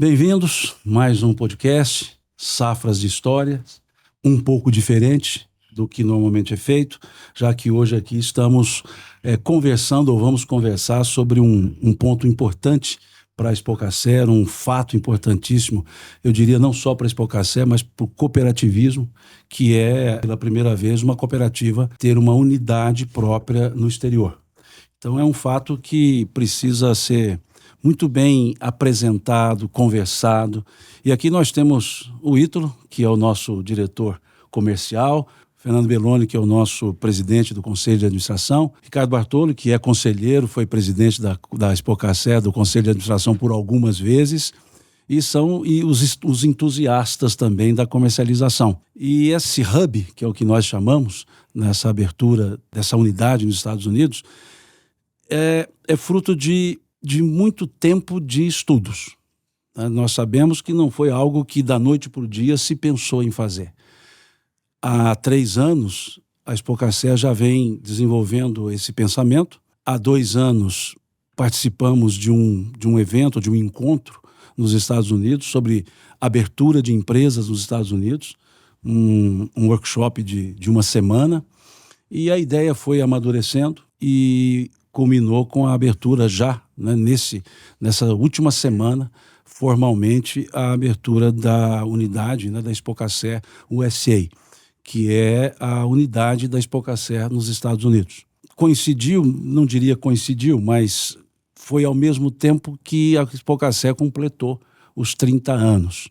Bem-vindos, mais um podcast, Safras de Histórias, um pouco diferente do que normalmente é feito, já que hoje aqui estamos conversando, ou vamos conversar sobre um ponto importante para a Expocacer, um fato importantíssimo, eu diria não só para a Expocacer, mas para o cooperativismo, que é, pela primeira vez, uma cooperativa ter uma unidade própria no exterior. Então é um fato que precisa ser muito bem apresentado, conversado. E aqui nós temos o Ítalo, que é o nosso diretor comercial, Fernando Belloni, que é o nosso presidente do Conselho de Administração, Ricardo Bartolo, que é conselheiro, foi presidente da Expocacer, do Conselho de Administração por algumas vezes, e são os entusiastas também da comercialização. E esse hub, que é o que nós chamamos, nessa abertura dessa unidade nos Estados Unidos, é fruto de muito tempo de estudos. Nós sabemos que não foi algo que da noite para o dia se pensou em fazer. Há 3 anos, a Expocacer já vem desenvolvendo esse pensamento. Há 2 anos, participamos de um evento, de um encontro nos Estados Unidos sobre abertura de empresas nos Estados Unidos, um workshop de uma semana, e a ideia foi amadurecendo e culminou com a abertura já, né, nessa última semana, formalmente, a abertura da unidade, né, da Expocacer USA, que é a unidade da Expocacer nos Estados Unidos. Coincidiu, não diria coincidiu, mas foi ao mesmo tempo que a Expocacer completou os 30 anos.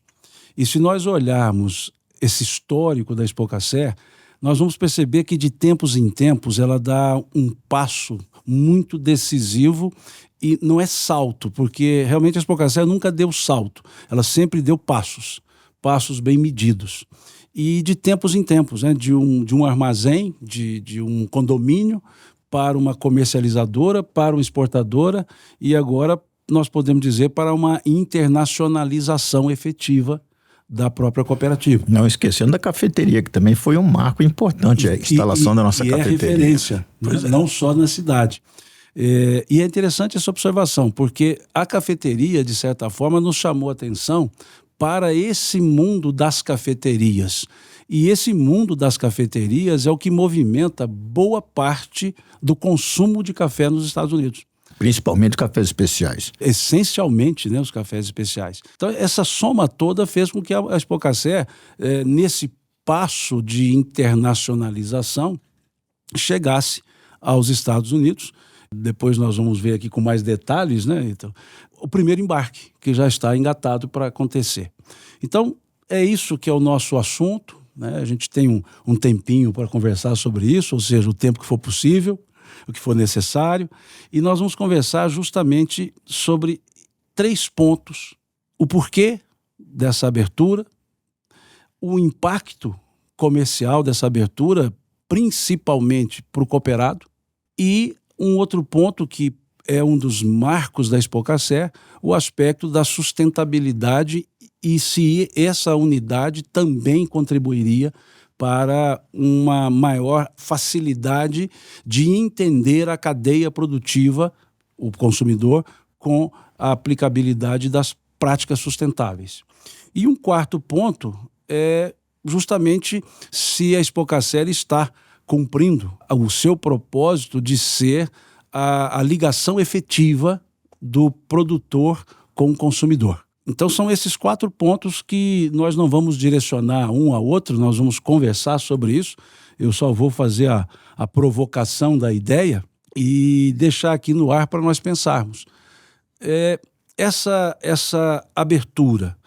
E se nós olharmos esse histórico da Expocacer, nós vamos perceber que de tempos em tempos ela dá um passo muito decisivo e não é salto, porque realmente a Expocacer nunca deu salto, ela sempre deu passos bem medidos. E de tempos em tempos, né, de um armazém, de um condomínio, para uma comercializadora, para uma exportadora e agora nós podemos dizer para uma internacionalização efetiva da própria cooperativa. Não esquecendo da cafeteria, que também foi um marco importante, a instalação da nossa cafeteria. É referência, não só na cidade. E é interessante essa observação, porque a cafeteria, de certa forma, nos chamou a atenção para esse mundo das cafeterias. E esse mundo das cafeterias é o que movimenta boa parte do consumo de café nos Estados Unidos. Principalmente cafés especiais. Essencialmente, né, os cafés especiais. Então, essa soma toda fez com que a Expocacer, nesse passo de internacionalização, chegasse aos Estados Unidos. Depois nós vamos ver aqui com mais detalhes, né? Então, o primeiro embarque, que já está engatado para acontecer. Então, é isso que é o nosso assunto, né? A gente tem um tempinho para conversar sobre isso, ou seja, o tempo que for possível, o que for necessário, e nós vamos conversar justamente sobre 3 pontos: o porquê dessa abertura, o impacto comercial dessa abertura, principalmente para o cooperado, e um outro ponto que é um dos marcos da Expocacer, o aspecto da sustentabilidade e se essa unidade também contribuiria para uma maior facilidade de entender a cadeia produtiva, o consumidor, com a aplicabilidade das práticas sustentáveis. E um 4º ponto é justamente se a Expocacer está cumprindo o seu propósito de ser a ligação efetiva do produtor com o consumidor. Então são esses 4 pontos que nós não vamos direcionar um ao outro, nós vamos conversar sobre isso. Eu só vou fazer a provocação da ideia e deixar aqui no ar para nós pensarmos. Essa abertura,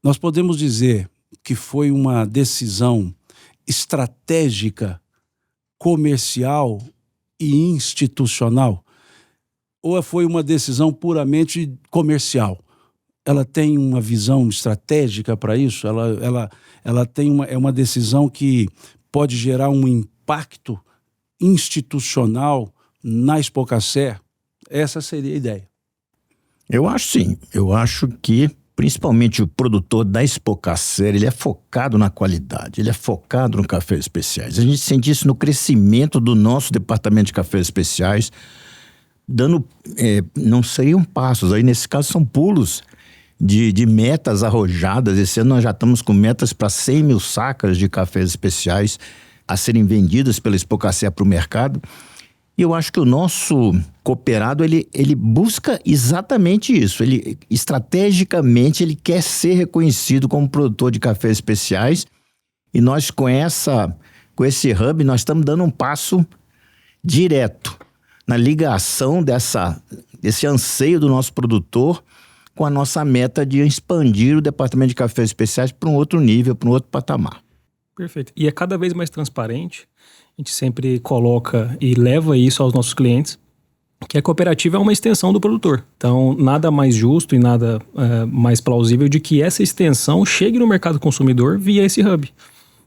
nós podemos dizer que foi uma decisão estratégica, comercial e institucional, ou foi uma decisão puramente comercial? Ela tem uma visão estratégica para isso? Ela tem uma decisão que pode gerar um impacto institucional na Expocacer? Essa seria a ideia. Eu acho sim. Eu acho que, principalmente o produtor da Expocacer, ele é focado na qualidade, ele é focado no cafés especiais. A gente sente isso no crescimento do nosso departamento de cafés especiais, dando, não seriam passos, aí nesse caso são pulos de metas arrojadas. Esse ano nós já estamos com metas para 100 mil sacas de cafés especiais a serem vendidas pela Expocacé para o mercado. E eu acho que o nosso cooperado, ele busca exatamente isso. Ele, estrategicamente, ele quer ser reconhecido como produtor de cafés especiais. E nós, com esse hub, nós estamos dando um passo direto na ligação desse anseio do nosso produtor com a nossa meta de expandir o departamento de cafés especiais para um outro nível, para um outro patamar. Perfeito. E é cada vez mais transparente. A gente sempre coloca e leva isso aos nossos clientes, que a cooperativa é uma extensão do produtor. Então, nada mais justo e nada mais plausível de que essa extensão chegue no mercado consumidor via esse hub.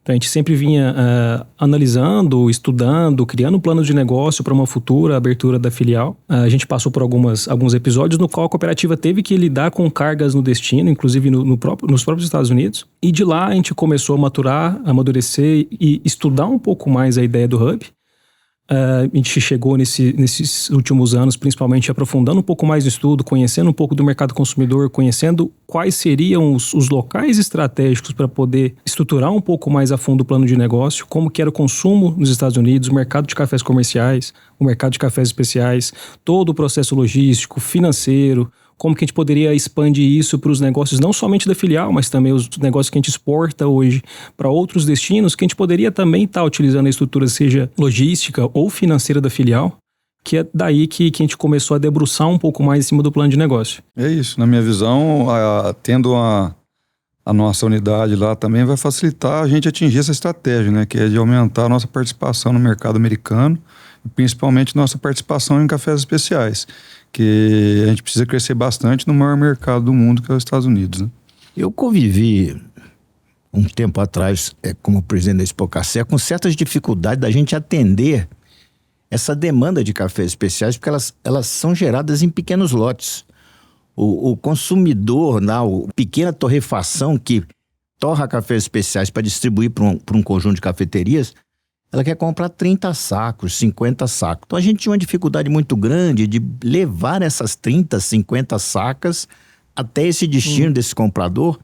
Então, a gente sempre vinha analisando, estudando, criando um plano de negócio para uma futura abertura da filial. A gente passou por alguns episódios no qual a cooperativa teve que lidar com cargas no destino, inclusive nos próprios Estados Unidos. E de lá a gente começou a maturar, amadurecer e estudar um pouco mais a ideia do hub. A gente chegou nesses últimos anos, principalmente aprofundando um pouco mais no estudo, conhecendo um pouco do mercado consumidor, conhecendo quais seriam os locais estratégicos para poder estruturar um pouco mais a fundo o plano de negócio, como que era o consumo nos Estados Unidos, o mercado de cafés comerciais, o mercado de cafés especiais, todo o processo logístico, financeiro, como que a gente poderia expandir isso para os negócios não somente da filial, mas também os negócios que a gente exporta hoje para outros destinos, que a gente poderia também estar utilizando a estrutura, seja logística ou financeira da filial, que é daí que a gente começou a debruçar um pouco mais em cima do plano de negócio. É isso, na minha visão, tendo a nossa unidade lá também vai facilitar a gente atingir essa estratégia, né, que é de aumentar a nossa participação no mercado americano, e principalmente nossa participação em cafés especiais, que a gente precisa crescer bastante no maior mercado do mundo, que é os Estados Unidos, né? Eu convivi um tempo atrás como presidente da Expocacé com certas dificuldades da gente atender essa demanda de cafés especiais, porque elas são geradas em pequenos lotes. O consumidor, o pequena torrefação que torra cafés especiais para distribuir para um conjunto de cafeterias, ela quer comprar 30 sacos, 50 sacos. Então a gente tinha uma dificuldade muito grande de levar essas 30, 50 sacas até esse destino desse comprador,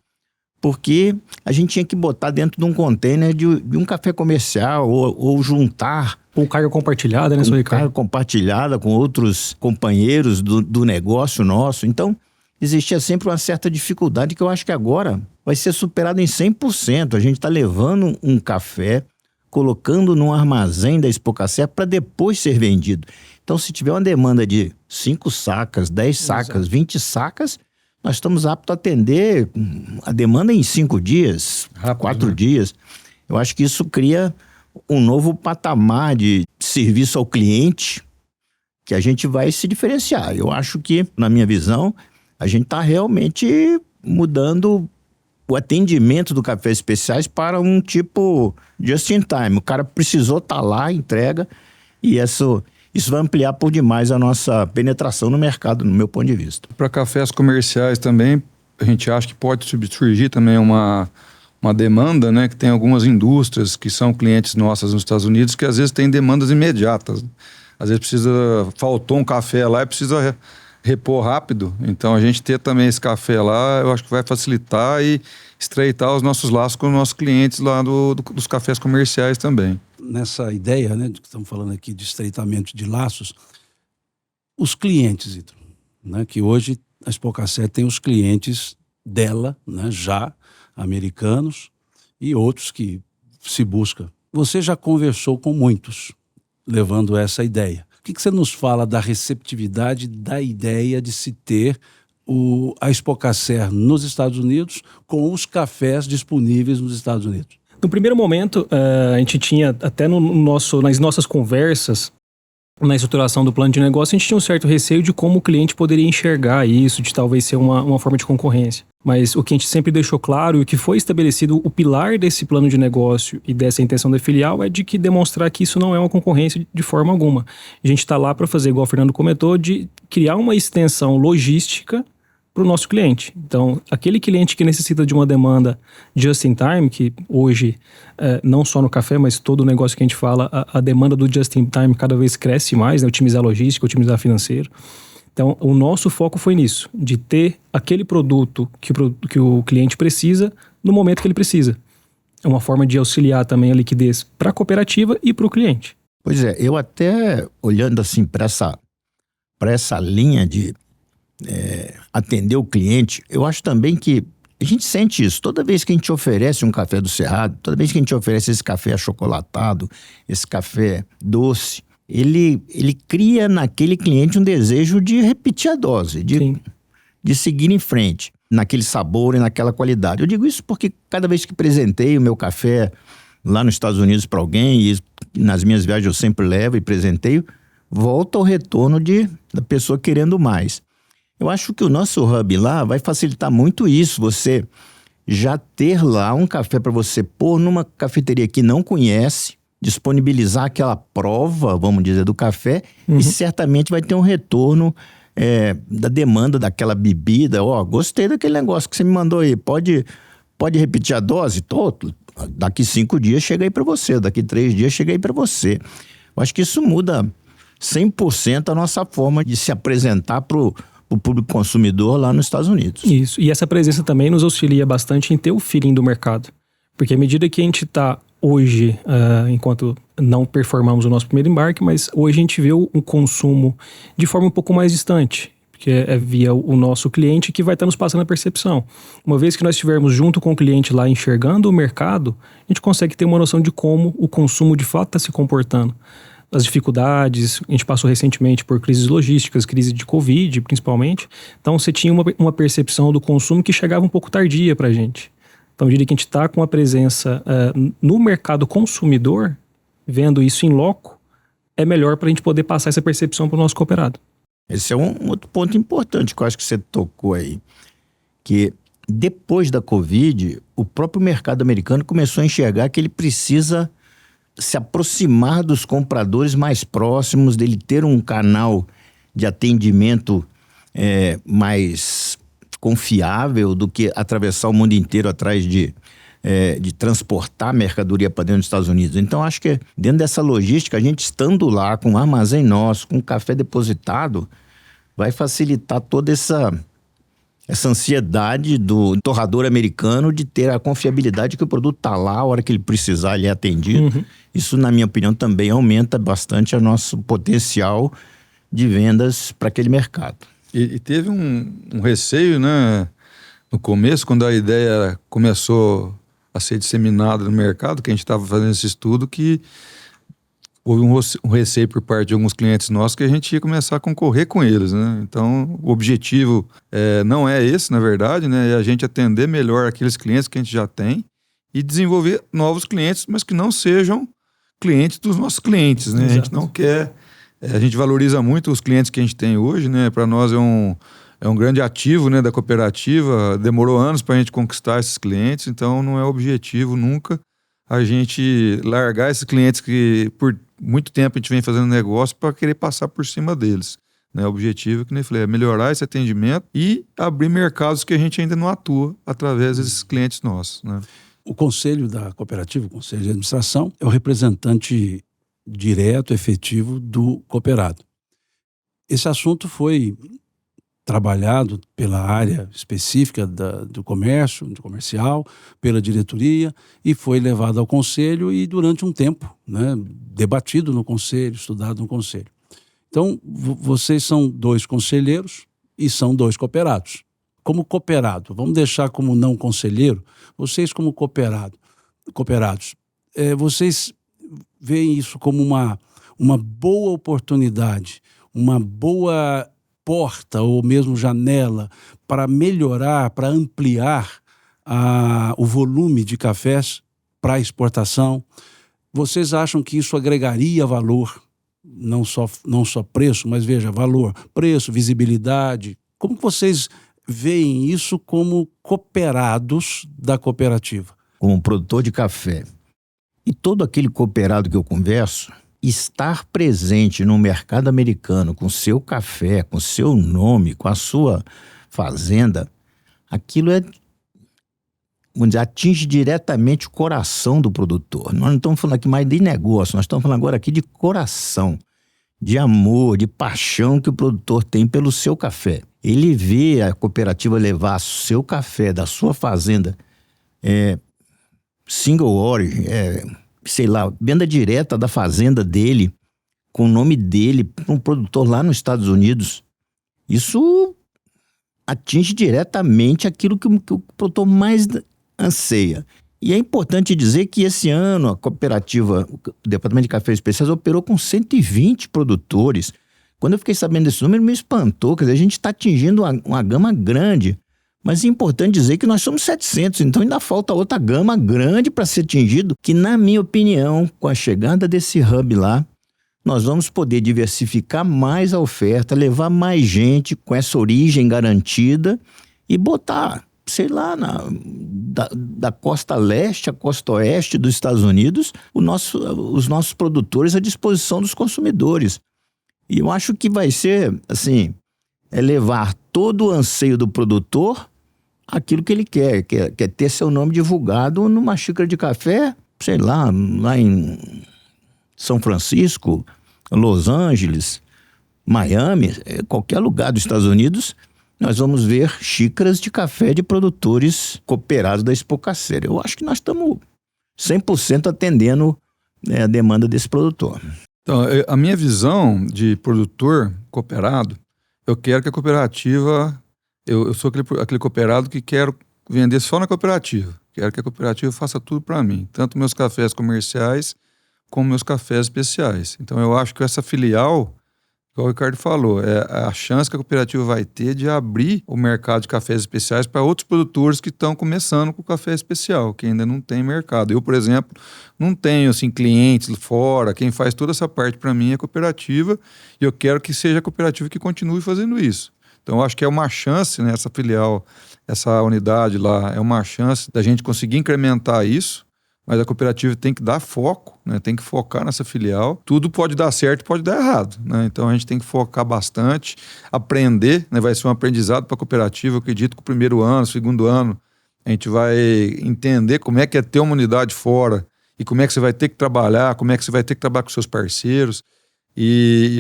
porque a gente tinha que botar dentro de um container de um café comercial ou juntar. Ou carga compartilhada, né, seu Ricardo? Carga compartilhada com outros companheiros do negócio nosso. Então, existia sempre uma certa dificuldade que eu acho que agora vai ser superada em 100%. A gente está levando um café, colocando num armazém da Expocacé para depois ser vendido. Então, se tiver uma demanda de 5 sacas, 10 sacas, exato, 20 sacas, nós estamos aptos a atender a demanda em 5 dias, rápido, 4 dias. Eu acho que isso cria um novo patamar de serviço ao cliente que a gente vai se diferenciar. Eu acho que, na minha visão, a gente está realmente mudando o atendimento do café especiais para um tipo just in time. O cara precisou estar lá, entrega, e isso vai ampliar por demais a nossa penetração no mercado, no meu ponto de vista. Para cafés comerciais também, a gente acha que pode surgir também uma demanda, né, que tem algumas indústrias que são clientes nossas nos Estados Unidos que às vezes têm demandas imediatas. Às vezes faltou um café lá e precisa repor rápido. Então a gente ter também esse café lá, eu acho que vai facilitar e estreitar os nossos laços com os nossos clientes lá dos cafés comerciais também. Nessa ideia, né, de que estamos falando aqui de estreitamento de laços, os clientes, Ítalo, né, que hoje a Expocacé tem os clientes dela, né, já americanos e outros que se busca. Você já conversou com muitos, levando essa ideia. O que você nos fala da receptividade da ideia de se ter a Expocacé nos Estados Unidos com os cafés disponíveis nos Estados Unidos? No primeiro momento, a gente tinha até nas nossas conversas, na estruturação do plano de negócio, a gente tinha um certo receio de como o cliente poderia enxergar isso, de talvez ser uma forma de concorrência. Mas o que a gente sempre deixou claro e o que foi estabelecido, o pilar desse plano de negócio e dessa intenção da filial é de que demonstrar que isso não é uma concorrência de forma alguma. A gente está lá para fazer, igual o Fernando comentou, de criar uma extensão logística para o nosso cliente. Então, aquele cliente que necessita de uma demanda just in time, que hoje, não só no café, mas todo o negócio que a gente fala, a demanda do just in time cada vez cresce mais, né? Otimizar logística, otimizar financeiro. Então, o nosso foco foi nisso, de ter aquele produto que o cliente precisa no momento que ele precisa. É uma forma de auxiliar também a liquidez para a cooperativa e para o cliente. Pois é, eu até olhando assim para essa linha de atender o cliente, eu acho também que a gente sente isso. Toda vez que a gente oferece um café do Cerrado, toda vez que a gente oferece esse café achocolatado, esse café doce, ele cria naquele cliente um desejo de repetir a dose, de seguir em frente, naquele sabor e naquela qualidade. Eu digo isso porque cada vez que presenteio o meu café lá nos Estados Unidos para alguém, e nas minhas viagens eu sempre levo e presenteio, volta ao retorno da pessoa querendo mais. Eu acho que o nosso hub lá vai facilitar muito isso, você já ter lá um café para você pôr numa cafeteria que não conhece, disponibilizar aquela prova, vamos dizer, do café, e certamente vai ter um retorno da demanda daquela bebida. Gostei daquele negócio que você me mandou aí, pode repetir a dose? Daqui 5 dias chega aí para você, daqui 3 dias chega aí para você. Eu acho que isso muda 100% a nossa forma de se apresentar para o público consumidor lá nos Estados Unidos. Isso, e essa presença também nos auxilia bastante em ter o feeling do mercado. Porque à medida que a gente está hoje, enquanto não performamos o nosso primeiro embarque, mas hoje a gente vê o consumo de forma um pouco mais distante, porque é via o nosso cliente que vai estar nos passando a percepção. Uma vez que nós estivermos junto com o cliente lá enxergando o mercado, a gente consegue ter uma noção de como o consumo de fato está se comportando. As dificuldades, a gente passou recentemente por crises logísticas, crise de Covid principalmente, então você tinha uma percepção do consumo que chegava um pouco tardia para a gente. Então eu diria que a gente está com a presença no mercado consumidor, vendo isso em loco, é melhor para a gente poder passar essa percepção para o nosso cooperado. Esse é um outro ponto importante que eu acho que você tocou aí, que depois da Covid, o próprio mercado americano começou a enxergar que ele precisa se aproximar dos compradores mais próximos, dele ter um canal de atendimento mais confiável do que atravessar o mundo inteiro atrás de transportar mercadoria para dentro dos Estados Unidos. Então, acho que dentro dessa logística, a gente estando lá com um armazém nosso, com um café depositado, vai facilitar toda essa ansiedade do torrador americano de ter a confiabilidade que o produto está lá, a hora que ele precisar, ele é atendido. Isso, na minha opinião, também aumenta bastante o nosso potencial de vendas para aquele mercado. E teve um receio, né, no começo, quando a ideia começou a ser disseminada no mercado, que a gente estava fazendo esse estudo, que houve um receio por parte de alguns clientes nossos que a gente ia começar a concorrer com eles, né? Então, o objetivo não é esse, na verdade, né? É a gente atender melhor aqueles clientes que a gente já tem e desenvolver novos clientes, mas que não sejam clientes dos nossos clientes, né? Exato. A gente não quer... a gente valoriza muito os clientes que a gente tem hoje, né? Para nós é um grande ativo, né, da cooperativa. Demorou anos para a gente conquistar esses clientes, então não é objetivo nunca a gente largar esses clientes que por muito tempo a gente vem fazendo negócio para querer passar por cima deles. Né? O objetivo, que nem falei, é melhorar esse atendimento e abrir mercados que a gente ainda não atua através desses clientes nossos. Né? O conselho da cooperativa, o conselho de administração, é o representante direto, efetivo do cooperado. Esse assunto foi trabalhado pela área específica do comércio, do comercial, pela diretoria, e foi levado ao conselho e durante um tempo, né, debatido no conselho, estudado no conselho. Então, vocês são 2 conselheiros e são 2 cooperados. Como cooperado, vamos deixar como não conselheiro, vocês como cooperados, vocês veem isso como uma boa oportunidade, uma boa porta ou mesmo janela para melhorar, para ampliar o volume de cafés para exportação? Vocês acham que isso agregaria valor, não só preço, mas veja, valor, preço, visibilidade? Como que vocês veem isso como cooperados da cooperativa? Como produtor de café, e todo aquele cooperado que eu converso, estar presente no mercado americano com seu café, com seu nome, com a sua fazenda, aquilo vamos dizer, atinge diretamente o coração do produtor. Nós não estamos falando aqui mais de negócio, nós estamos falando agora aqui de coração. de amor, de paixão que o produtor tem pelo seu café. Ele vê a cooperativa levar seu café da sua fazenda, single origin, venda direta da fazenda dele, com o nome dele, para um produtor lá nos Estados Unidos. Isso atinge diretamente aquilo que o produtor mais anseia. E é importante dizer que esse ano a cooperativa, o Departamento de Cafés Especiais, operou com 120 produtores. Quando eu fiquei sabendo desse número, me espantou. Quer dizer, a gente está atingindo uma gama grande. Mas é importante dizer que nós somos 700, então ainda falta outra gama grande para ser atingido, que, na minha opinião, com a chegada desse hub lá, nós vamos poder diversificar mais a oferta, levar mais gente com essa origem garantida e botar, da costa leste à costa oeste dos Estados Unidos, os nossos produtores à disposição dos consumidores. E eu acho que vai ser, assim, levar todo o anseio do produtor aquilo que ele quer ter seu nome divulgado numa xícara de café, lá em São Francisco, Los Angeles, Miami, qualquer lugar dos Estados Unidos, nós vamos ver xícaras de café de produtores cooperados da Expocacer. Eu acho que nós estamos 100% atendendo a demanda desse produtor. Então, a minha visão de produtor cooperado, eu quero que a cooperativa... Eu sou aquele cooperado que quero vender só na cooperativa. Quero que a cooperativa faça tudo para mim. Tanto meus cafés comerciais, como meus cafés especiais. Então, eu acho que essa filial... Igual o Ricardo falou, é a chance que a cooperativa vai ter de abrir o mercado de cafés especiais para outros produtores que estão começando com o café especial, que ainda não tem mercado. Eu, por exemplo, não tenho clientes fora. Quem faz toda essa parte para mim é a cooperativa, e eu quero que seja a cooperativa que continue fazendo isso. Então, eu acho que é uma chance, né, essa filial, essa unidade lá, é uma chance da gente conseguir incrementar isso. Mas a cooperativa tem que dar foco, né? Tem que focar nessa filial. Tudo pode dar certo, pode dar errado, né? Então a gente tem que focar bastante, aprender, né? Vai ser um aprendizado para a cooperativa. Eu acredito que o primeiro ano, segundo ano, a gente vai entender como é que é ter uma unidade fora e como é que você vai ter que trabalhar, como é que você vai ter que trabalhar com seus parceiros.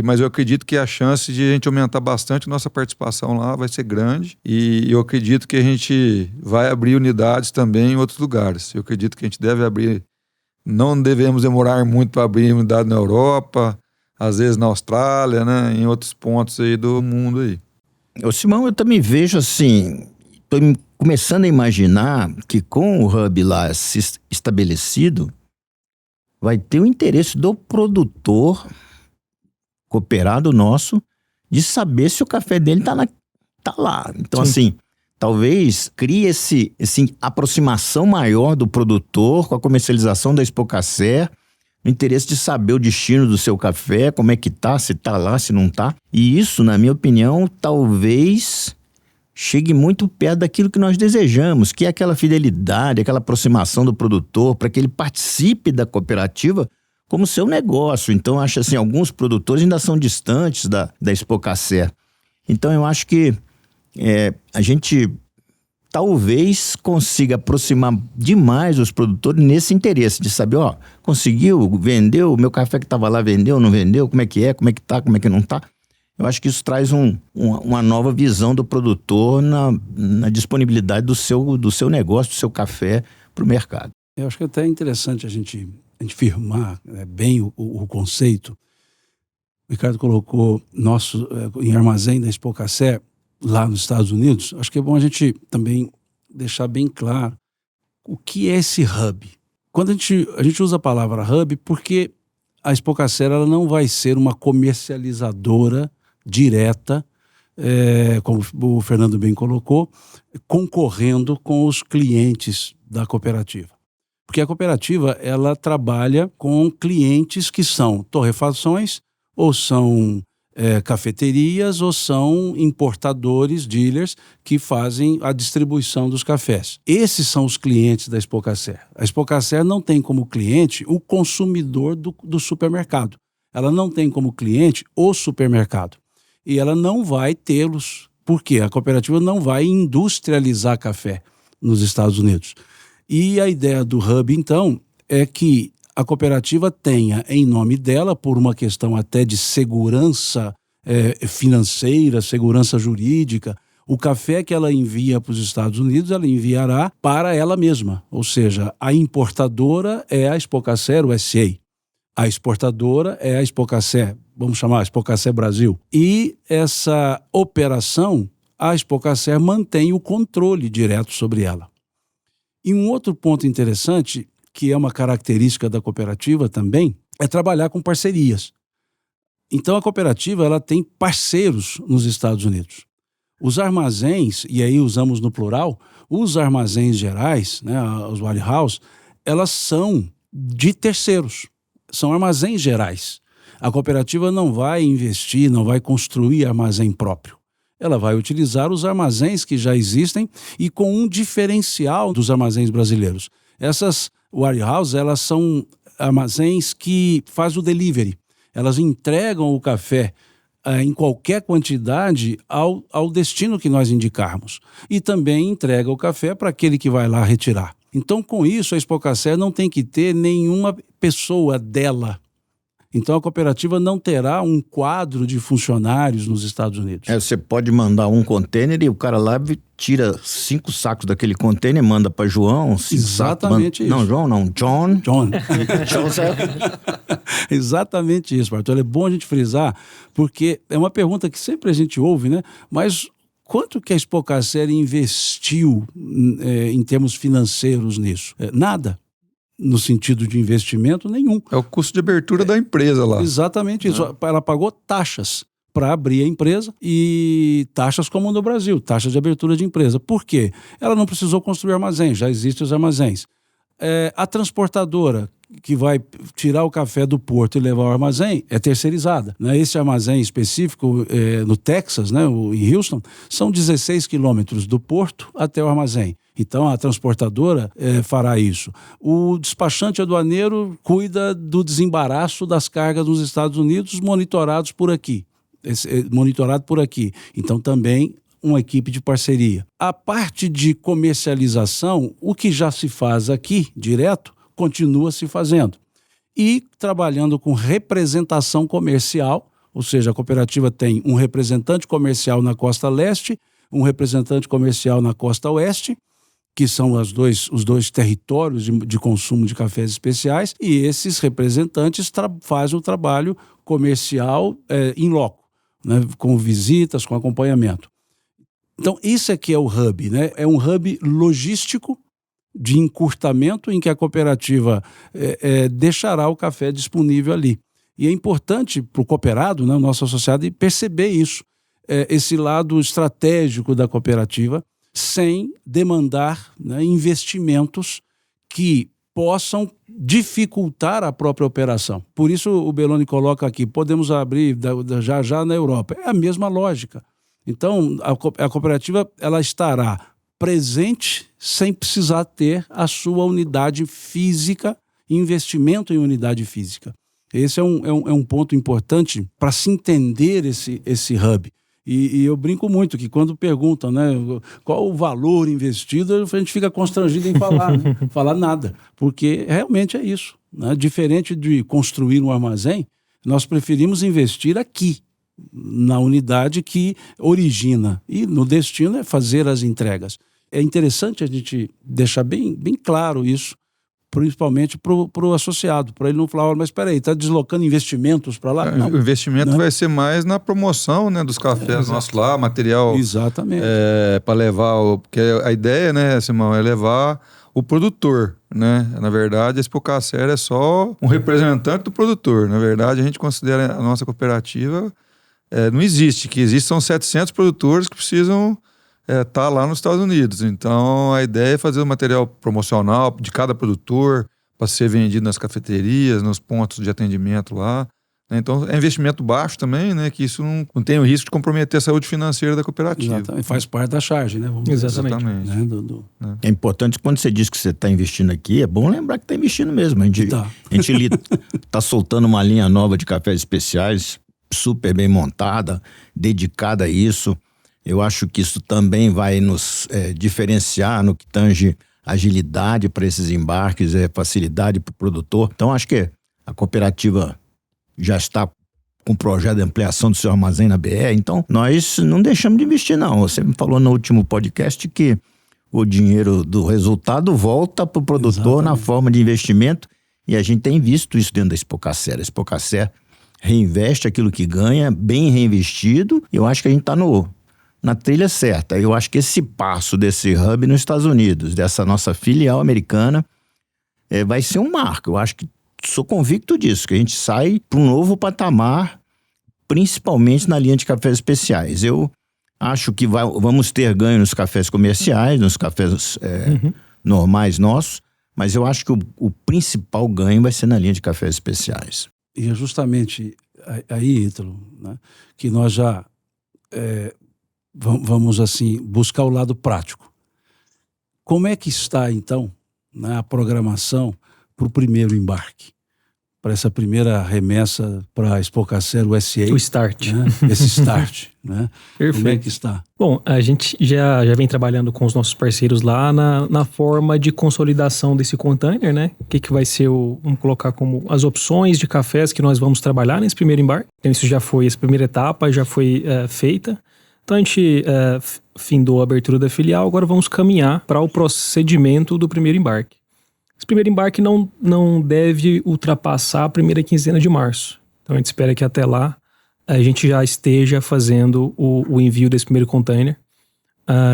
Mas eu acredito que a chance de a gente aumentar bastante a nossa participação lá vai ser grande, e eu acredito que a gente vai abrir unidades também em outros lugares. Eu acredito que a gente deve abrir, não devemos demorar muito para abrir unidade na Europa, às vezes na Austrália, né, em outros pontos aí do mundo aí. Simão, eu também vejo assim, estou começando a imaginar que com o hub lá estabelecido, vai ter o interesse do produtor cooperado nosso, de saber se o café dele tá lá. Então, sim, assim, talvez crie essa aproximação maior do produtor com a comercialização da Expocacer, o interesse de saber o destino do seu café, como é que tá, se tá lá, se não tá. E isso, na minha opinião, talvez chegue muito perto daquilo que nós desejamos, que é aquela fidelidade, aquela aproximação do produtor, para que ele participe da cooperativa como seu negócio. Então, acho assim, alguns produtores ainda são distantes da Expocacer. Então, eu acho que a gente talvez consiga aproximar demais os produtores nesse interesse de saber, conseguiu, vendeu, o meu café que estava lá vendeu, não vendeu, como é que tá, como é que não tá. Eu acho que isso traz uma nova visão do produtor na disponibilidade do seu negócio, do seu café para o mercado. Eu acho que até é interessante a gente firmar bem o conceito. O Ricardo colocou em armazém da Expocacer lá nos Estados Unidos. Acho que é bom a gente também deixar bem claro o que é esse hub. Quando a gente usa a palavra hub, porque a Expocacer ela não vai ser uma comercializadora direta, como o Fernando bem colocou, concorrendo com os clientes da cooperativa. Porque a cooperativa, ela trabalha com clientes que são torrefações, ou são cafeterias, ou são importadores, dealers, que fazem a distribuição dos cafés. Esses são os clientes da Expocacer. A Expocacer não tem como cliente o consumidor do supermercado. Ela não tem como cliente o supermercado. E ela não vai tê-los, porque a cooperativa não vai industrializar café nos Estados Unidos. E a ideia do hub, então, é que a cooperativa tenha em nome dela, por uma questão até de segurança financeira, segurança jurídica, o café que ela envia para os Estados Unidos, ela enviará para ela mesma. Ou seja, a importadora é a Expocacer USA. A exportadora é a Expocacer, vamos chamar Expocacer Brasil. E essa operação, a Expocacer mantém o controle direto sobre ela. E um outro ponto interessante, que é uma característica da cooperativa também, é trabalhar com parcerias. Então a cooperativa ela tem parceiros nos Estados Unidos. Os armazéns, e aí usamos no plural, os armazéns gerais, né, os warehouse, elas são de terceiros, são armazéns gerais. A cooperativa não vai investir, não vai construir armazém próprio. Ela vai utilizar os armazéns que já existem e com um diferencial dos armazéns brasileiros. Essas warehouses, elas são armazéns que fazem o delivery. Elas entregam o café em qualquer quantidade ao destino que nós indicarmos. E também entrega o café para aquele que vai lá retirar. Então, com isso, a Expocacer não tem que ter nenhuma pessoa dela. Então, a cooperativa não terá um quadro de funcionários nos Estados Unidos. Você pode mandar um container e o cara lá tira 5 sacos daquele container e manda para João. Exatamente isso. Não, João não. John. Exatamente isso, Bartolo. É bom a gente frisar, porque é uma pergunta que sempre a gente ouve, né? Mas quanto que a Expocacer investiu em termos financeiros nisso? Nada. No sentido de investimento, nenhum. É o custo de abertura da empresa lá. Exatamente isso. Ela pagou taxas para abrir a empresa e taxas como no Brasil, taxa de abertura de empresa. Por quê? Ela não precisou construir armazém, já existem os armazéns. A transportadora que vai tirar o café do porto e levar ao armazém é terceirizada. Esse armazém específico no Texas, em Houston, são 16 quilômetros do porto até o armazém. Então, a transportadora fará isso. O despachante aduaneiro cuida do desembaraço das cargas nos Estados Unidos, monitorado por aqui. Então, também uma equipe de parceria. A parte de comercialização, o que já se faz aqui, direto, continua se fazendo. E trabalhando com representação comercial, ou seja, a cooperativa tem um representante comercial na costa leste, um representante comercial na costa oeste, que são os dois territórios de consumo de cafés especiais, e esses representantes fazem o trabalho comercial in loco, né, com visitas, com acompanhamento. Então, isso aqui é o hub, né? É um hub logístico de encurtamento em que a cooperativa deixará o café disponível ali. E é importante para o cooperado, né, o nosso associado, perceber isso, esse lado estratégico da cooperativa, sem demandar, né, investimentos que possam dificultar a própria operação. Por isso o Belloni coloca aqui, podemos abrir já na Europa. É a mesma lógica. Então, a cooperativa ela estará presente sem precisar ter a sua unidade física, investimento em unidade física. Esse é um ponto importante para se entender esse hub. E eu brinco muito que quando perguntam, né, qual o valor investido, a gente fica constrangido em falar, né? Falar nada, porque realmente é isso, né? Diferente de construir um armazém, nós preferimos investir aqui, na unidade que origina, e no destino é fazer as entregas. É interessante a gente deixar bem claro isso, principalmente para o associado, para ele não falar, mas espera aí, está deslocando investimentos para lá? Não. O investimento vai ser mais na promoção, né, dos cafés nossos lá, material. Exatamente. Para levar, porque a ideia, né, Simão, é levar o produtor, né? Na verdade, a Expocacer é só um representante do produtor. Na verdade, a gente considera a nossa cooperativa, não existe, que existam 700 produtores que precisam tá lá nos Estados Unidos. Então, a ideia é fazer o material promocional de cada produtor para ser vendido nas cafeterias, nos pontos de atendimento lá. Então, é investimento baixo também, né? Que isso não tem o risco de comprometer a saúde financeira da cooperativa. Exatamente. Faz parte da charge, né? Exatamente. Né? É importante, quando você diz que você está investindo aqui, é bom lembrar que está investindo mesmo. A gente está soltando uma linha nova de cafés especiais, super bem montada, dedicada a isso. Eu acho que isso também vai nos diferenciar no que tange agilidade para esses embarques, facilidade para o produtor. Então, acho que a cooperativa já está com um projeto de ampliação do seu armazém na BR. Então, nós não deixamos de investir, não. Você me falou no último podcast que o dinheiro do resultado volta para o produtor na forma de investimento, e a gente tem visto isso dentro da Expocacer. A Expocacer reinveste aquilo que ganha, bem reinvestido, e eu acho que a gente está na trilha certa. Eu acho que esse passo desse hub nos Estados Unidos, dessa nossa filial americana, vai ser um marco. Eu acho que sou convicto disso, que a gente sai para um novo patamar, principalmente na linha de cafés especiais. Eu acho que vamos ter ganho nos cafés comerciais, nos cafés normais nossos, mas eu acho que o principal ganho vai ser na linha de cafés especiais. E é justamente aí, Ítalo, né, que nós já vamos assim buscar o lado prático. Como é que está, então, né, a programação para o primeiro embarque? Para essa primeira remessa para a Expocacer USA? O start. Né? Esse start, né? Perfeito. Como é que está? Bom, a gente já vem trabalhando com os nossos parceiros lá na forma de consolidação desse container, né? O que vai ser vamos colocar como as opções de cafés que nós vamos trabalhar nesse primeiro embarque. Então isso já foi, essa primeira etapa já foi feita. Então a gente findou a abertura da filial, agora vamos caminhar para o procedimento do primeiro embarque. Esse primeiro embarque não deve ultrapassar a primeira quinzena de março. Então a gente espera que até lá a gente já esteja fazendo o envio desse primeiro container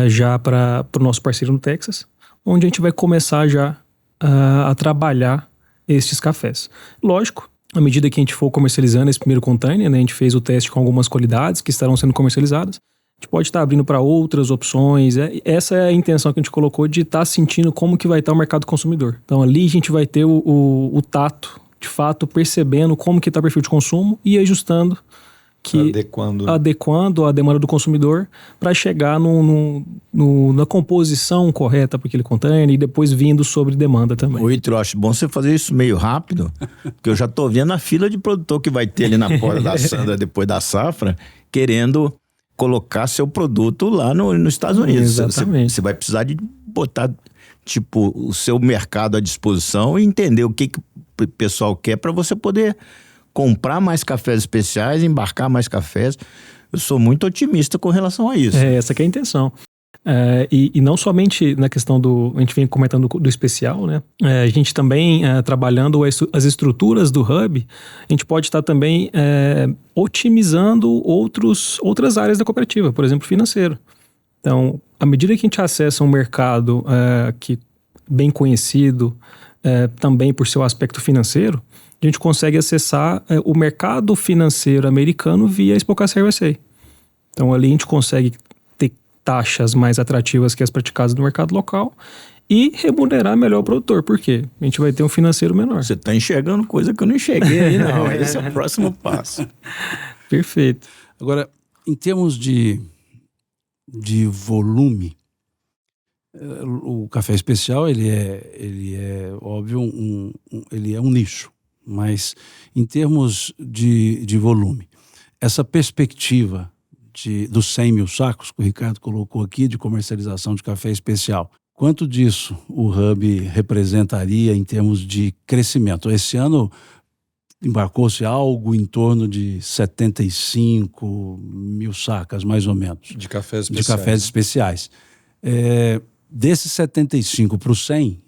já para o nosso parceiro no Texas, onde a gente vai começar já a trabalhar estes cafés. Lógico, à medida que a gente for comercializando esse primeiro container, né, a gente fez o teste com algumas qualidades que estarão sendo comercializadas. A gente pode estar abrindo para outras opções. Essa é a intenção que a gente colocou de estar sentindo como que vai estar o mercado consumidor. Então ali a gente vai ter o tato, de fato, percebendo como que está o perfil de consumo e ajustando, adequando a demanda do consumidor para chegar na composição correta para aquele container e depois vindo sobre demanda também. Oi, eu acho bom você fazer isso meio rápido, porque eu já estou vendo a fila de produtor que vai ter ali na porta da Sandra depois da safra, querendo colocar seu produto lá nos Estados Unidos. Exatamente. Você vai precisar de botar o seu mercado à disposição e entender o que o pessoal quer para você poder comprar mais cafés especiais, embarcar mais cafés. Eu sou muito otimista com relação a isso. Essa que é a intenção. E não somente na questão a gente vem comentando do especial, né? A gente também, trabalhando as estruturas do hub, a gente pode estar também otimizando outras áreas da cooperativa, por exemplo, financeiro. Então, à medida que a gente acessa um mercado que bem conhecido, também por seu aspecto financeiro, a gente consegue acessar o mercado financeiro americano via Expocacer USA. Então, ali a gente consegue taxas mais atrativas que as praticadas no mercado local e remunerar melhor o produtor. Por quê? A gente vai ter um financeiro menor. Você está enxergando coisa que eu não enxerguei aí, não. Esse é o próximo passo. Perfeito. Agora, em termos de volume, o café especial, ele é óbvio, ele é um nicho, mas em termos de volume, essa perspectiva dos 100 mil sacos que o Ricardo colocou aqui de comercialização de café especial. Quanto disso o Hub representaria em termos de crescimento? Esse ano embarcou-se algo em torno de 75 mil sacas, mais ou menos. De cafés especiais. De cafés especiais. Desses 75 para os 100,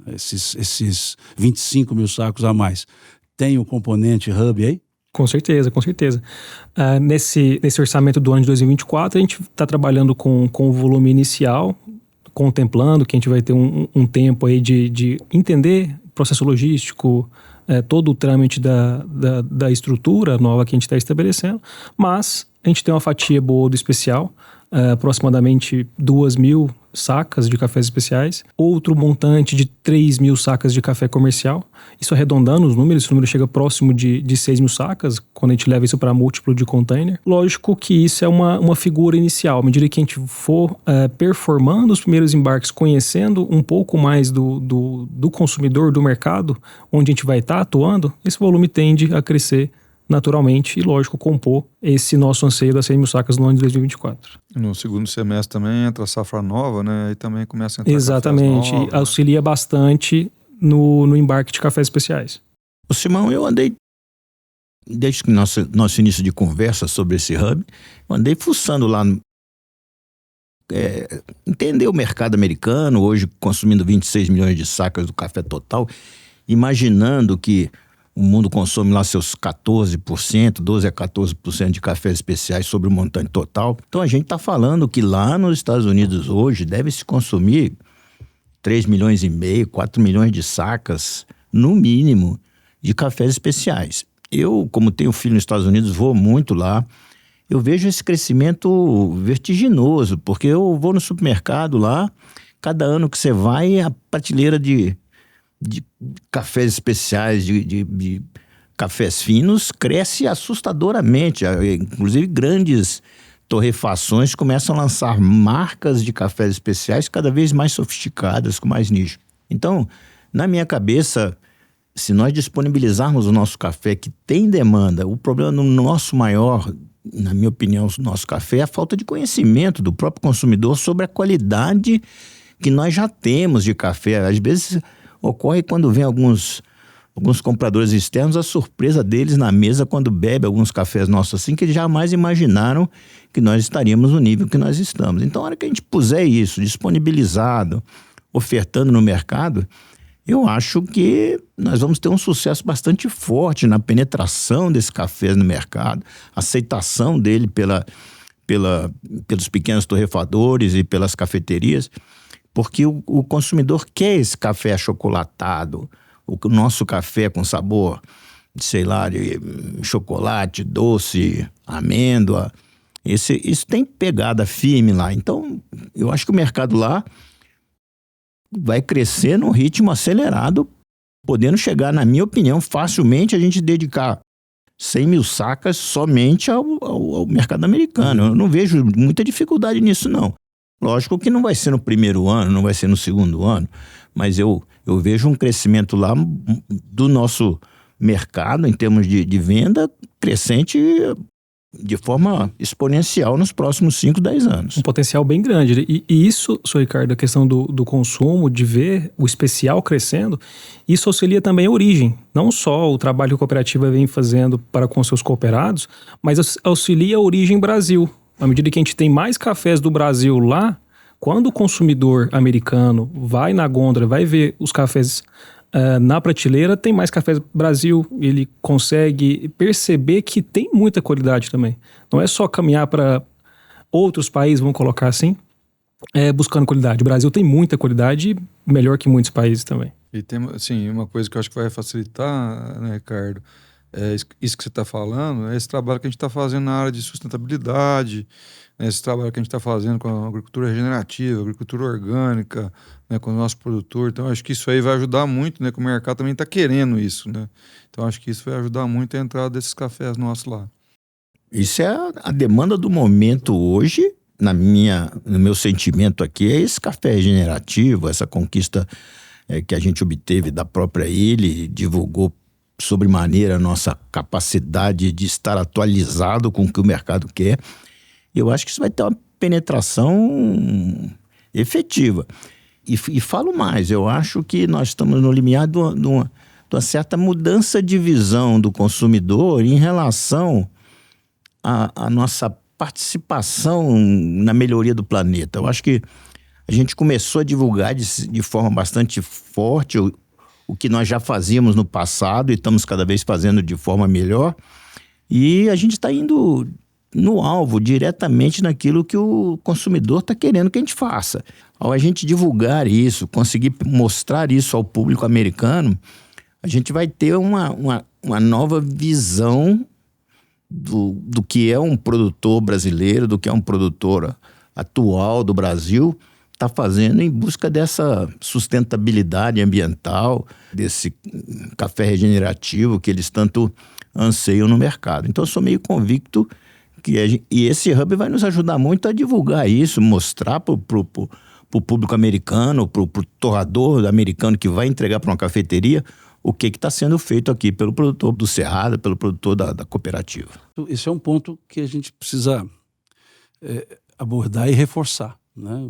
esses 25 mil sacos a mais, tem o componente Hub aí? Com certeza, com certeza. Nesse orçamento do ano de 2024, a gente está trabalhando com o volume inicial, contemplando que a gente vai ter um tempo aí de entender o processo logístico, todo o trâmite da estrutura nova que a gente está estabelecendo, mas a gente tem uma fatia boa do especial, aproximadamente 2.000 sacas de cafés especiais, outro montante de 3.000 sacas de café comercial. Isso arredondando os números, esse número chega próximo de 6.000 sacas, quando a gente leva isso para múltiplo de container. Lógico que isso é uma figura inicial. À medida que a gente for performando os primeiros embarques, conhecendo um pouco mais do consumidor, do mercado, onde a gente vai estar atuando, esse volume tende a crescer naturalmente e, lógico, compor esse nosso anseio das 100 mil sacas no ano de 2024. No segundo semestre também entra a safra nova, né? Aí também começa a entrar Exatamente, cafés novos, auxilia bastante no embarque de cafés especiais. Ô Simão, eu andei, desde que nosso início de conversa sobre esse hub, eu andei fuçando lá, entender o mercado americano, hoje consumindo 26 milhões de sacas do café total, imaginando que o mundo consome lá seus 14%, 12 a 14% de cafés especiais sobre o montante total. Então a gente está falando que lá nos Estados Unidos hoje deve-se consumir 3 milhões e meio, 4 milhões de sacas, no mínimo, de cafés especiais. Eu, como tenho filho nos Estados Unidos, vou muito lá. Eu vejo esse crescimento vertiginoso, porque eu vou no supermercado lá, cada ano que você vai, a prateleira de cafés especiais, de cafés finos, cresce assustadoramente. Inclusive, grandes torrefações começam a lançar marcas de cafés especiais cada vez mais sofisticadas, com mais nicho. Então, na minha cabeça, se nós disponibilizarmos o nosso café que tem demanda, o problema no nosso maior, na minha opinião, o nosso café é a falta de conhecimento do próprio consumidor sobre a qualidade que nós já temos de café. Às vezes ocorre quando vem alguns compradores externos, a surpresa deles na mesa quando bebe alguns cafés nossos assim, que eles jamais imaginaram que nós estaríamos no nível que nós estamos. Então, a hora que a gente puser isso disponibilizado, ofertando no mercado, eu acho que nós vamos ter um sucesso bastante forte na penetração desse café no mercado, aceitação dele pelos pequenos torrefadores e pelas cafeterias, porque o consumidor quer esse café achocolatado, o nosso café com sabor, sei lá, de chocolate, doce, amêndoa. Isso tem pegada firme lá. Então, eu acho que o mercado lá vai crescer num ritmo acelerado, podendo chegar, na minha opinião, facilmente a gente dedicar 100 mil sacas somente ao mercado americano. Eu não vejo muita dificuldade nisso, não. Lógico que não vai ser no primeiro ano, não vai ser no segundo ano, mas eu vejo um crescimento lá do nosso mercado, em termos de venda, crescente de forma exponencial nos próximos 5, 10 anos. Um potencial bem grande. E isso, Sr. Ricardo, a questão do consumo, de ver o especial crescendo, isso auxilia também a origem. Não só o trabalho que a cooperativa vem fazendo para com seus cooperados, mas auxilia a origem Brasil. À medida que a gente tem mais cafés do Brasil lá, quando o consumidor americano vai na gôndola, vai ver os cafés na prateleira, tem mais cafés Brasil, ele consegue perceber que tem muita qualidade também. Não é só caminhar para outros países, vamos colocar assim, buscando qualidade. O Brasil tem muita qualidade, melhor que muitos países também. E tem, assim, uma coisa que eu acho que vai facilitar, né, Ricardo, isso que você está falando, é esse trabalho que a gente está fazendo na área de sustentabilidade, né, esse trabalho que a gente está fazendo com a agricultura regenerativa, agricultura orgânica, né, com o nosso produtor. Então, acho que isso aí vai ajudar muito, né, que o mercado também está querendo isso, né? Então, acho que isso vai ajudar muito a entrada desses cafés nossos lá. Isso é a demanda do momento hoje, no meu sentimento aqui, é esse café regenerativo, essa conquista que a gente obteve da própria ilha, divulgou sobremaneira a nossa capacidade de estar atualizado com o que o mercado quer. Eu acho que isso vai ter uma penetração efetiva. E falo mais, eu acho que nós estamos no limiar de uma certa mudança de visão do consumidor em relação à nossa participação na melhoria do planeta. Eu acho que a gente começou a divulgar de forma bastante forte o que nós já fazíamos no passado e estamos cada vez fazendo de forma melhor. E a gente está indo no alvo, diretamente naquilo que o consumidor está querendo que a gente faça. Ao a gente divulgar isso, conseguir mostrar isso ao público americano, a gente vai ter uma nova visão do que é um produtor brasileiro, do que é um produtor atual do Brasil, está fazendo em busca dessa sustentabilidade ambiental, desse café regenerativo que eles tanto anseiam no mercado. Então, eu sou meio convicto e esse hub vai nos ajudar muito a divulgar isso, mostrar para o público americano, para o torrador americano que vai entregar para uma cafeteria, o que está sendo feito aqui pelo produtor do Cerrado, pelo produtor da cooperativa. Esse é um ponto que a gente precisa abordar e reforçar, né?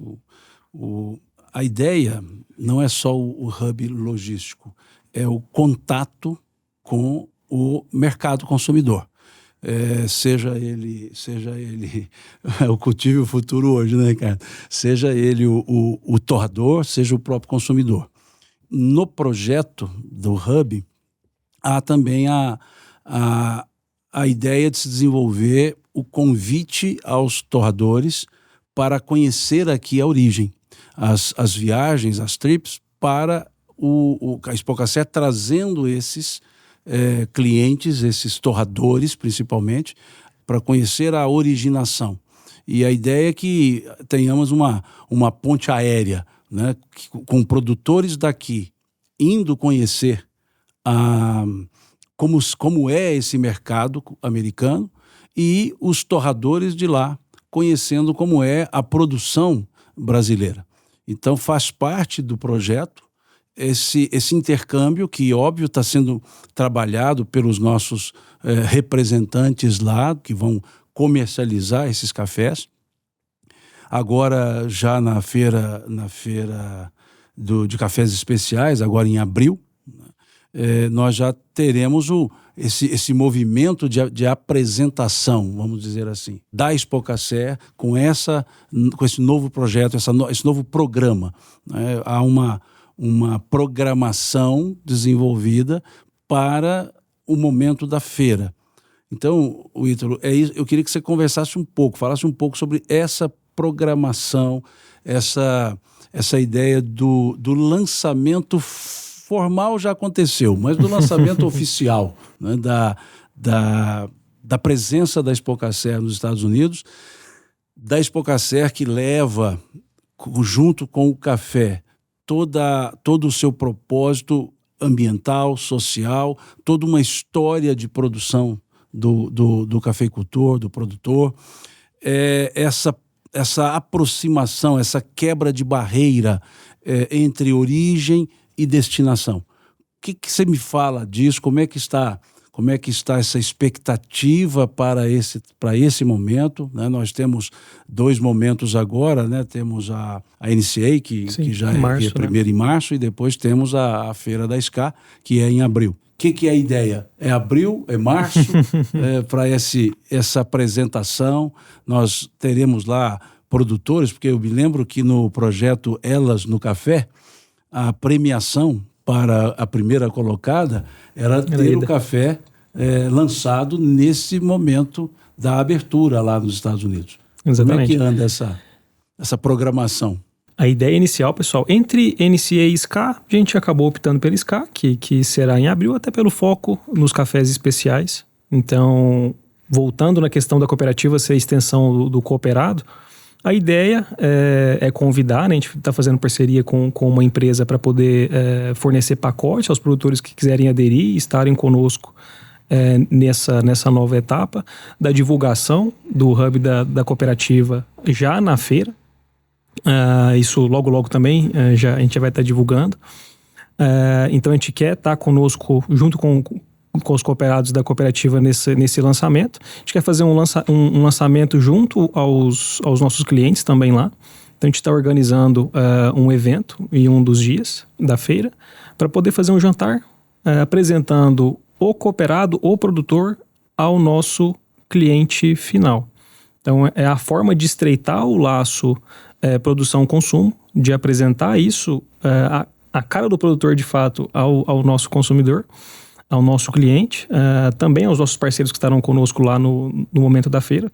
A ideia não é só o hub logístico, é o contato com o mercado consumidor. Seja ele o Cultive o Futuro hoje, né, Ricardo? Seja ele o torrador, seja o próprio consumidor. No projeto do Hub, há também a ideia de se desenvolver o convite aos torradores para conhecer aqui a origem, as viagens, as trips, para a Expocacé, trazendo esses clientes, esses torradores principalmente, para conhecer a originação. E a ideia é que tenhamos uma ponte aérea, né, com produtores daqui indo conhecer como é esse mercado americano e os torradores de lá conhecendo como é a produção brasileira. Então faz parte do projeto esse intercâmbio que, óbvio, está sendo trabalhado pelos nossos representantes lá, que vão comercializar esses cafés. Agora, já na feira de cafés especiais, agora em abril, nós já teremos esse movimento de apresentação, vamos dizer assim, da Expocacé com esse novo projeto, esse novo programa. Há uma programação desenvolvida para o momento da feira. Então, Ítalo, eu queria que você conversasse um pouco, falasse um pouco sobre essa programação, essa ideia do lançamento formal já aconteceu, mas do lançamento oficial, né, da presença da Expocacé nos Estados Unidos, da Expocacé que leva, junto com o café, todo o seu propósito ambiental, social, toda uma história de produção do cafeicultor, do produtor, essa aproximação, essa quebra de barreira entre origem e destinação. O que você me fala disso? Como é que está essa expectativa para esse momento, né? Nós temos 2 momentos agora, né? Temos a NCA, que já é primeiro em março, e depois temos a Feira da SCA, que é em abril. O que é a ideia? É abril? É março? Para essa apresentação, nós teremos lá produtores, porque eu me lembro que no projeto Elas no Café, a premiação para a primeira colocada era ter o café lançado nesse momento da abertura lá nos Estados Unidos. Exatamente. Como é que anda essa programação? A ideia inicial, pessoal, entre NCA e SCA, a gente acabou optando pelo SCA, que será em abril, até pelo foco nos cafés especiais. Então, voltando na questão da cooperativa ser a extensão do cooperado, a ideia é convidar, né? A gente está fazendo parceria com uma empresa para poder fornecer pacotes aos produtores que quiserem aderir e estarem conosco nessa nova etapa da divulgação do hub da cooperativa já na feira. Isso logo também a gente vai estar divulgando. Então a gente quer estar conosco junto com os cooperados da cooperativa nesse lançamento. A gente quer fazer um lançamento junto aos nossos clientes também lá. Então a gente está organizando um evento em um dos dias da feira para poder fazer um jantar apresentando o cooperado ou produtor ao nosso cliente final. Então é a forma de estreitar o laço produção-consumo, de apresentar isso, a cara do produtor de fato ao nosso consumidor, ao nosso cliente, também aos nossos parceiros que estarão conosco lá no momento da feira,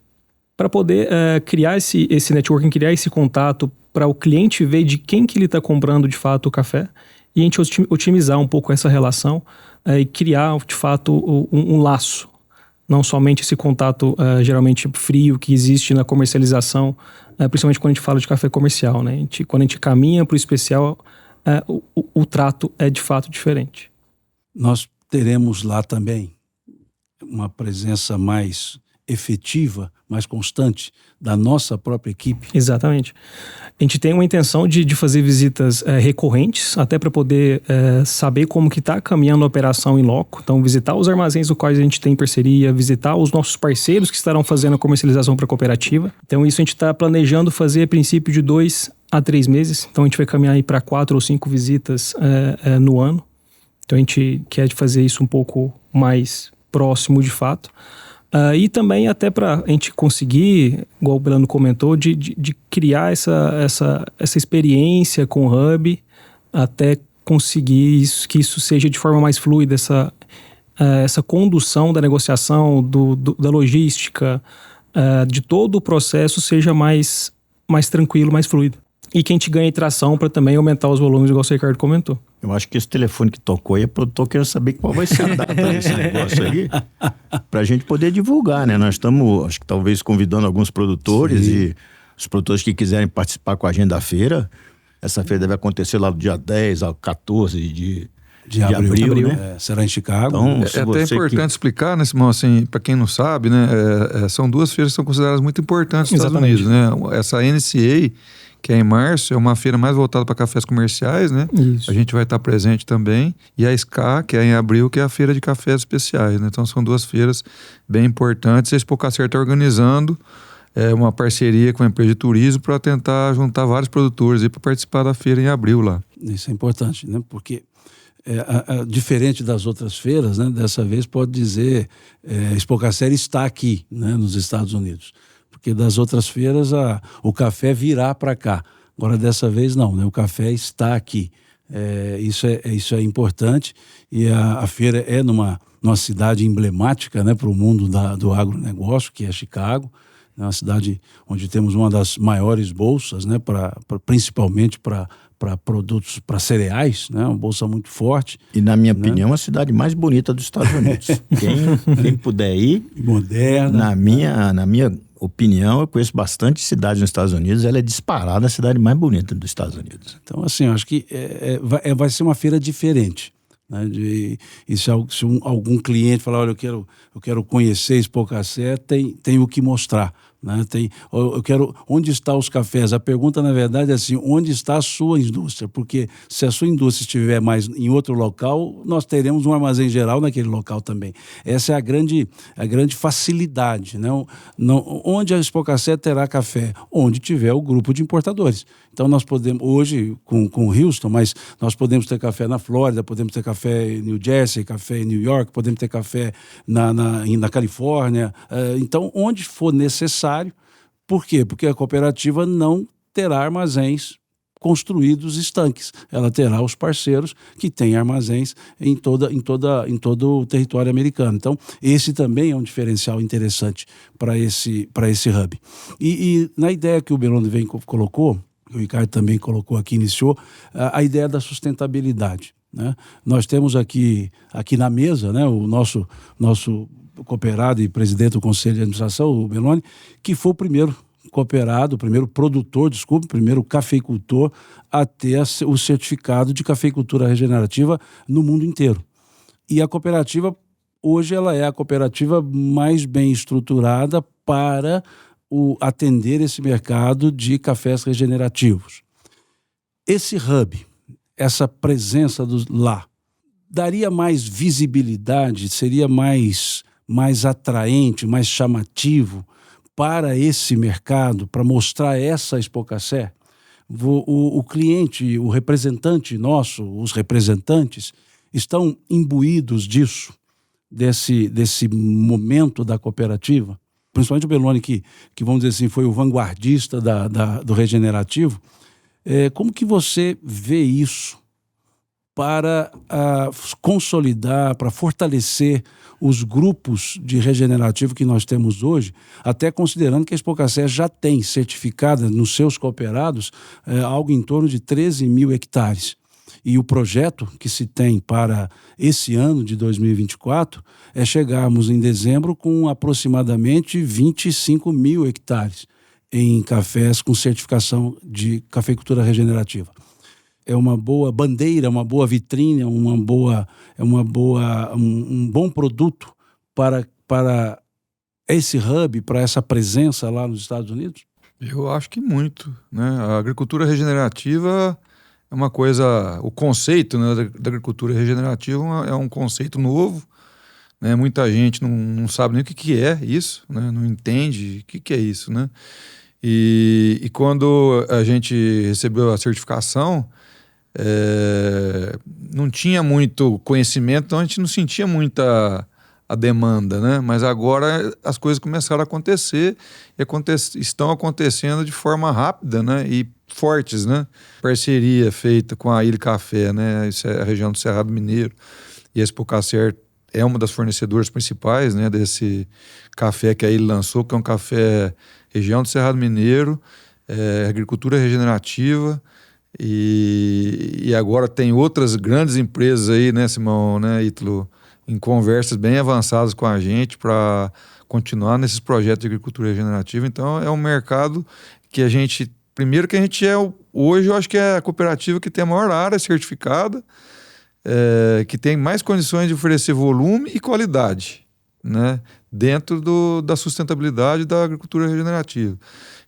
para poder criar esse networking, criar esse contato para o cliente ver de quem que ele está comprando de fato o café e a gente otimizar um pouco essa relação e criar de fato um laço. Não somente esse contato geralmente frio que existe na comercialização, principalmente quando a gente fala de café comercial, né? Quando a gente caminha para o especial, o trato é de fato diferente. Nós teremos lá também uma presença mais efetiva, mais constante da nossa própria equipe? Exatamente. A gente tem uma intenção de fazer visitas recorrentes, até para poder saber como que está caminhando a operação em loco. Então, visitar os armazéns do quais a gente tem parceria, visitar os nossos parceiros que estarão fazendo a comercialização para a cooperativa. Então, isso a gente está planejando fazer a princípio de 2 a 3 meses. Então, a gente vai caminhar aí para 4 ou 5 visitas no ano. Então, a gente quer fazer isso um pouco mais próximo de fato. E também até para a gente conseguir, igual o Brando comentou, de criar essa experiência com o Hub, até conseguir que isso seja de forma mais fluida, essa condução da negociação, da logística, de todo o processo seja mais tranquilo, mais fluido. E que a gente ganhe tração para também aumentar os volumes, igual o Ricardo comentou. Eu acho que esse telefone que tocou aí, o produtor quer saber qual vai ser a data desse negócio aí, para a gente poder divulgar, né? Nós estamos, acho que talvez, convidando alguns produtores. Sim. E os produtores que quiserem participar com a gente da feira. Essa feira deve acontecer lá do dia 10 ao 14 de abril, né? Será em Chicago. Então, é até importante explicar, né, Simão, assim, para quem não sabe, né? São 2 feiras que são consideradas muito importantes nos Estados Unidos, né? Essa NCA, que é em março, é uma feira mais voltada para cafés comerciais, né? Isso. A gente vai estar presente também. E a SCA, que é em abril, que é a feira de cafés especiais, né? Então são 2 feiras bem importantes. A Expocacer está organizando uma parceria com a empresa de turismo para tentar juntar vários produtores para participar da feira em abril lá. Isso é importante, né? Porque diferente das outras feiras, né? Dessa vez pode dizer Expocacer está aqui, né? Nos Estados Unidos. Porque das outras feiras o café virá para cá. Agora, dessa vez, não, né? O café está aqui. Isso é importante. E a feira é numa cidade emblemática, né, para o mundo do agronegócio, que é Chicago. É uma cidade onde temos uma das maiores bolsas, né, principalmente para produtos, para cereais, né, uma bolsa muito forte. E, na minha opinião, a cidade mais bonita dos Estados Unidos. Quem puder ir... Moderna. Na minha opinião, eu conheço bastante cidades nos Estados Unidos, ela é disparada a cidade mais bonita dos Estados Unidos. Então, assim, eu acho que vai ser uma feira diferente. Né? E se algum cliente falar, olha, eu quero conhecer Expocacer, tem o que mostrar. Né? Onde estão os cafés? A pergunta, na verdade, é assim, onde está a sua indústria? Porque se a sua indústria estiver mais em outro local, nós teremos um armazém geral naquele local também. Essa é a grande facilidade. Né? Onde a Expocacer terá café? Onde tiver o grupo de importadores. Então nós podemos, hoje com Houston, mas nós podemos ter café na Flórida, podemos ter café em New Jersey, café em New York, podemos ter café na Califórnia. Então, onde for necessário. Por quê? Porque a cooperativa não terá armazéns construídos estanques. Ela terá os parceiros que têm armazéns em todo o território americano. Então, esse também é um diferencial interessante para esse hub. E na ideia que o Beloni colocou, o Ricardo também colocou aqui, iniciou, a ideia da sustentabilidade. Né? Nós temos aqui na mesa, né, o nosso cooperado e presidente do Conselho de Administração, o Beloni, que foi o primeiro cooperado, o primeiro cafeicultor a ter o certificado de cafeicultura regenerativa no mundo inteiro. E a cooperativa, hoje, ela é a cooperativa mais bem estruturada para atender esse mercado de cafés regenerativos. Esse hub, essa presença lá, daria mais visibilidade, seria mais atraente, mais chamativo para esse mercado, para mostrar essa Expocacer? O cliente, o representante nosso, os representantes, estão imbuídos disso, desse momento da cooperativa? Principalmente o Beloni, que vamos dizer assim, foi o vanguardista do regenerativo. Como que você vê isso para consolidar, para fortalecer os grupos de regenerativo que nós temos hoje, até considerando que a Expocacer já tem certificada nos seus cooperados algo em torno de 13 mil hectares. E o projeto que se tem para esse ano de 2024 é chegarmos em dezembro com aproximadamente 25 mil hectares em cafés com certificação de cafeicultura regenerativa. É uma boa bandeira, uma boa vitrine, um bom produto para esse hub, para essa presença lá nos Estados Unidos? Eu acho que muito, né? A agricultura regenerativa é uma coisa, o conceito, né, da agricultura regenerativa é um conceito novo, né? Muita gente não sabe nem o que é isso, né? Não entende o que é isso, né? E quando a gente recebeu a certificação, não tinha muito conhecimento, então a gente não sentia muita a demanda, né? Mas agora as coisas começaram a acontecer e estão acontecendo de forma rápida, né? E fortes, né? Parceria feita com a Ilha Café, né? Isso é a região do Cerrado Mineiro, e a Expocacer é uma das fornecedoras principais, né? Desse café que a Ilha lançou, que é um café região do Cerrado Mineiro, agricultura regenerativa. E agora tem outras grandes empresas aí, né, Simão, né, Ítalo, em conversas bem avançadas com a gente para continuar nesses projetos de agricultura regenerativa. Então é um mercado que a gente, primeiro que a gente hoje eu acho que é a cooperativa que tem a maior área certificada, que tem mais condições de oferecer volume e qualidade, né, dentro da sustentabilidade da agricultura regenerativa.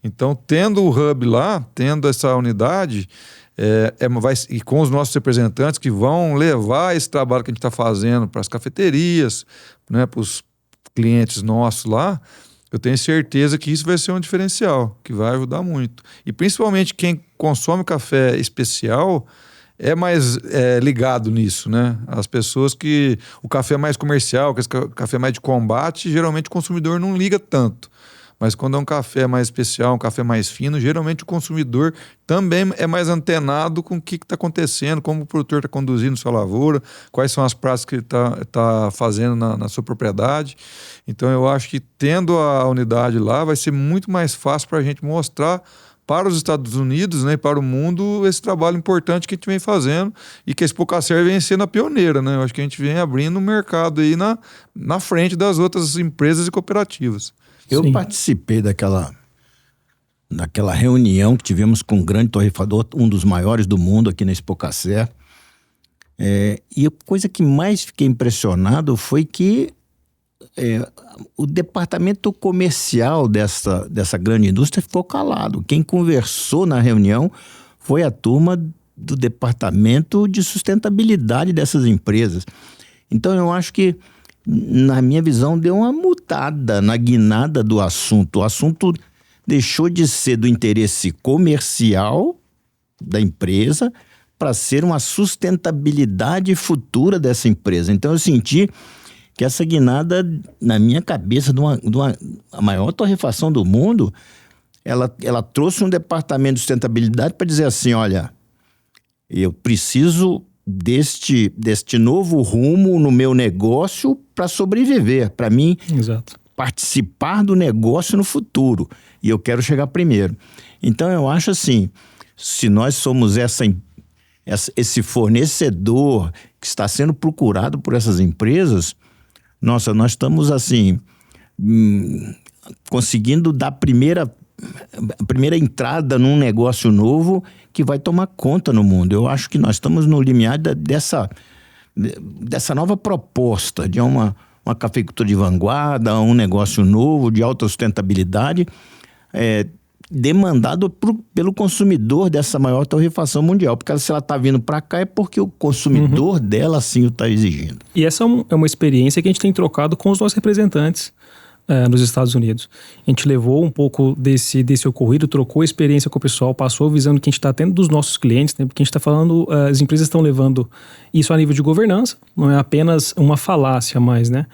Então, tendo o hub lá, tendo essa unidade, e com os nossos representantes que vão levar esse trabalho que a gente está fazendo para as cafeterias, né, para os clientes nossos lá, eu tenho certeza que isso vai ser um diferencial, que vai ajudar muito. E principalmente quem consome café especial é mais ligado nisso, né? As pessoas que o café mais comercial, que esse café mais de combate, geralmente o consumidor não liga tanto. Mas quando é um café mais especial, um café mais fino, geralmente o consumidor também é mais antenado com o que está acontecendo, como o produtor está conduzindo sua lavoura, quais são as práticas que ele está fazendo na sua propriedade. Então eu acho que tendo a unidade lá vai ser muito mais fácil para a gente mostrar para os Estados Unidos, né, e para o mundo esse trabalho importante que a gente vem fazendo e que a Expocacer vem sendo a pioneira, né? Eu acho que a gente vem abrindo um mercado aí na frente das outras empresas e cooperativas. Eu participei daquela reunião que tivemos com um grande torrefador, um dos maiores do mundo aqui na Expocacer. E a coisa que mais fiquei impressionado foi que o departamento comercial dessa grande indústria ficou calado. Quem conversou na reunião foi a turma do departamento de sustentabilidade dessas empresas. Então eu acho que, na minha visão, deu uma mudada na guinada do assunto. O assunto deixou de ser do interesse comercial da empresa para ser uma sustentabilidade futura dessa empresa. Então eu senti que essa guinada, na minha cabeça, a maior torrefação do mundo, ela trouxe um departamento de sustentabilidade para dizer assim, olha, eu preciso deste novo rumo no meu negócio para sobreviver, para mim. Exato. Participar do negócio no futuro, e eu quero chegar primeiro. Então eu acho assim, se nós somos esse fornecedor que está sendo procurado por essas empresas, nossa, nós estamos assim conseguindo dar a primeira entrada num negócio novo que vai tomar conta no mundo. Eu acho que nós estamos no limiar dessa nova proposta de uma cafeicultura de vanguarda, um negócio novo de alta sustentabilidade, demandado pelo consumidor dessa maior torrefação mundial. Porque se ela está vindo para cá é porque o consumidor dela assim o está exigindo. E essa é uma experiência que a gente tem trocado com os nossos representantes nos Estados Unidos. A gente levou um pouco desse ocorrido, trocou a experiência com o pessoal, passou a visão que a gente está tendo dos nossos clientes, né? Porque a gente está falando, as empresas estão levando isso a nível de governança, não é apenas uma falácia mais, né?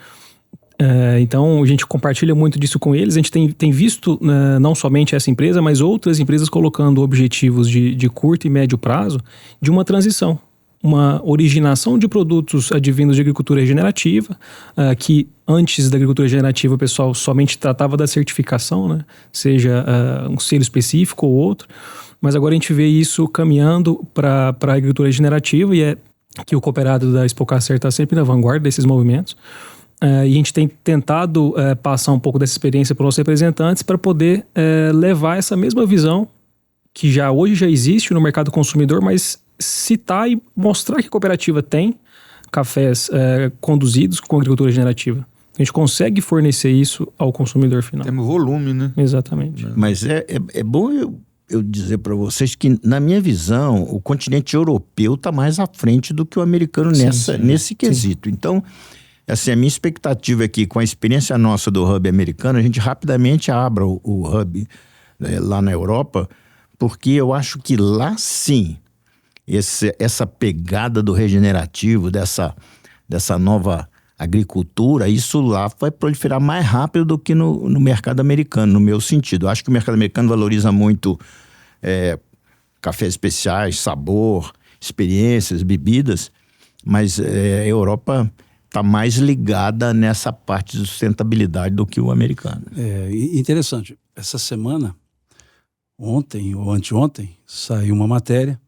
Então a gente compartilha muito disso com eles. A gente tem visto não somente essa empresa, mas outras empresas colocando objetivos de curto e médio prazo de uma transição, uma originação de produtos advindos de agricultura regenerativa, que antes da agricultura regenerativa o pessoal somente tratava da certificação, né? Seja um selo específico ou outro, mas agora a gente vê isso caminhando para a agricultura regenerativa, e é que o cooperado da Expocacer está sempre na vanguarda desses movimentos. E a gente tem tentado passar um pouco dessa experiência para os nossos representantes para poder levar essa mesma visão que hoje já existe no mercado consumidor, mas citar e mostrar que a cooperativa tem cafés conduzidos com agricultura regenerativa. A gente consegue fornecer isso ao consumidor final. Temos volume, né? Exatamente. Mas é bom eu dizer para vocês que, na minha visão, o continente europeu está mais à frente do que o americano nesse quesito. Então, assim, a minha expectativa é que, com a experiência nossa do hub americano, a gente rapidamente abra o hub lá na Europa, porque eu acho que lá sim, essa pegada do regenerativo, dessa nova agricultura, isso lá vai proliferar mais rápido do que no mercado americano, no meu sentido. Eu acho que o mercado americano valoriza muito cafés especiais, sabor, experiências, bebidas, mas a Europa está mais ligada nessa parte de sustentabilidade do que o americano. Interessante. Essa semana, ontem ou anteontem, saiu uma matéria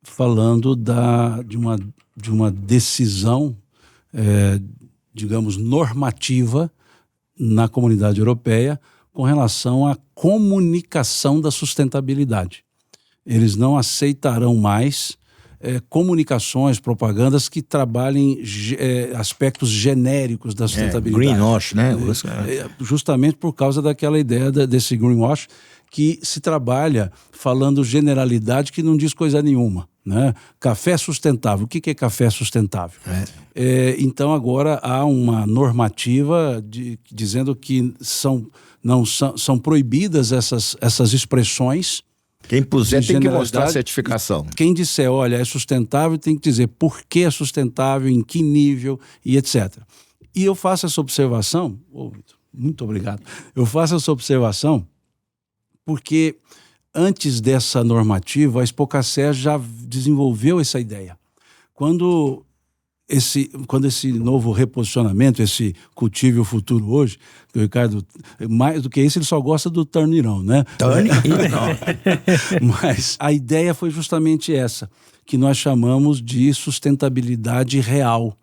falando de uma decisão, digamos, normativa na comunidade europeia com relação à comunicação da sustentabilidade. Eles não aceitarão mais comunicações, propagandas que trabalhem aspectos genéricos da sustentabilidade. Greenwash, né? Justamente por causa daquela ideia desse greenwash, que se trabalha falando generalidade que não diz coisa nenhuma, né? Café sustentável. O que é café sustentável? Então agora há uma normativa dizendo que são proibidas essas expressões. Quem puser tem que mostrar a certificação. Quem disser, olha, é sustentável, tem que dizer por que é sustentável, em que nível e etc. E eu faço essa observação, muito obrigado, eu faço essa observação porque antes dessa normativa, a Expocacer já desenvolveu essa ideia. Quando esse novo reposicionamento, esse Cultive o Futuro hoje, que o Ricardo, mais do que isso, ele só gosta do turn it on, né? Turn it on. Mas a ideia foi justamente essa, que nós chamamos de sustentabilidade real,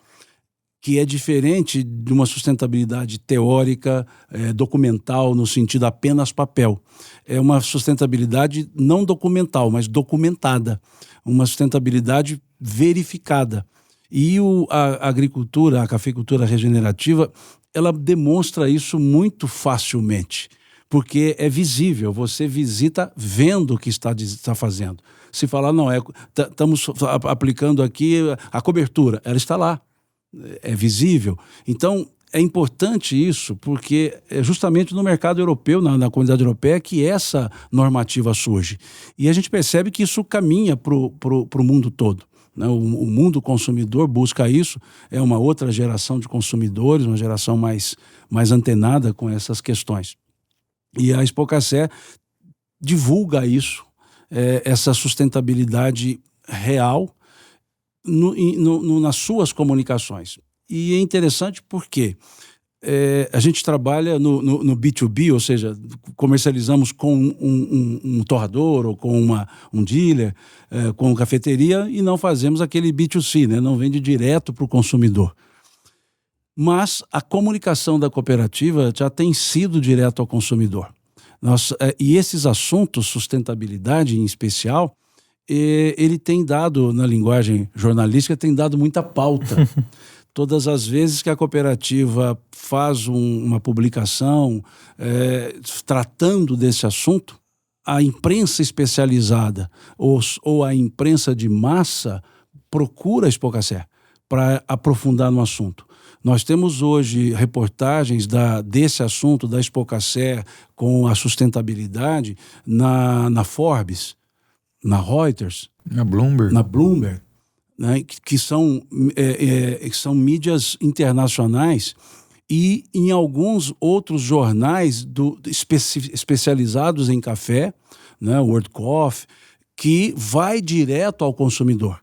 que é diferente de uma sustentabilidade teórica, documental, no sentido apenas papel. É uma sustentabilidade não documental, mas documentada. Uma sustentabilidade verificada. E a agricultura, a cafeicultura regenerativa, ela demonstra isso muito facilmente, porque é visível, você visita vendo o que está fazendo. Se falar, não, estamos aplicando aqui a cobertura, ela está lá, é visível. Então, é importante isso, porque é justamente no mercado europeu, na comunidade europeia, que essa normativa surge. E a gente percebe que isso caminha para o mundo todo. O mundo consumidor busca isso, é uma outra geração de consumidores, uma geração mais antenada com essas questões. E a Expocacer divulga isso, essa sustentabilidade real nas suas comunicações. E é interessante porque a gente trabalha no B2B, ou seja, comercializamos com um torrador ou com um dealer, com cafeteria, e não fazemos aquele B2C, né? Não vende direto para o consumidor. Mas a comunicação da cooperativa já tem sido direto ao consumidor. E esses assuntos, sustentabilidade em especial, ele tem dado, na linguagem jornalística, tem dado muita pauta. Todas as vezes que a cooperativa faz uma publicação tratando desse assunto, a imprensa especializada ou a imprensa de massa procura a Expocacer para aprofundar no assunto. Nós temos hoje reportagens desse assunto da Expocacer com a sustentabilidade na Forbes, na Reuters, na Bloomberg. Né, que são mídias internacionais e em alguns outros jornais especializados em café, né, World Coffee, que vai direto ao consumidor.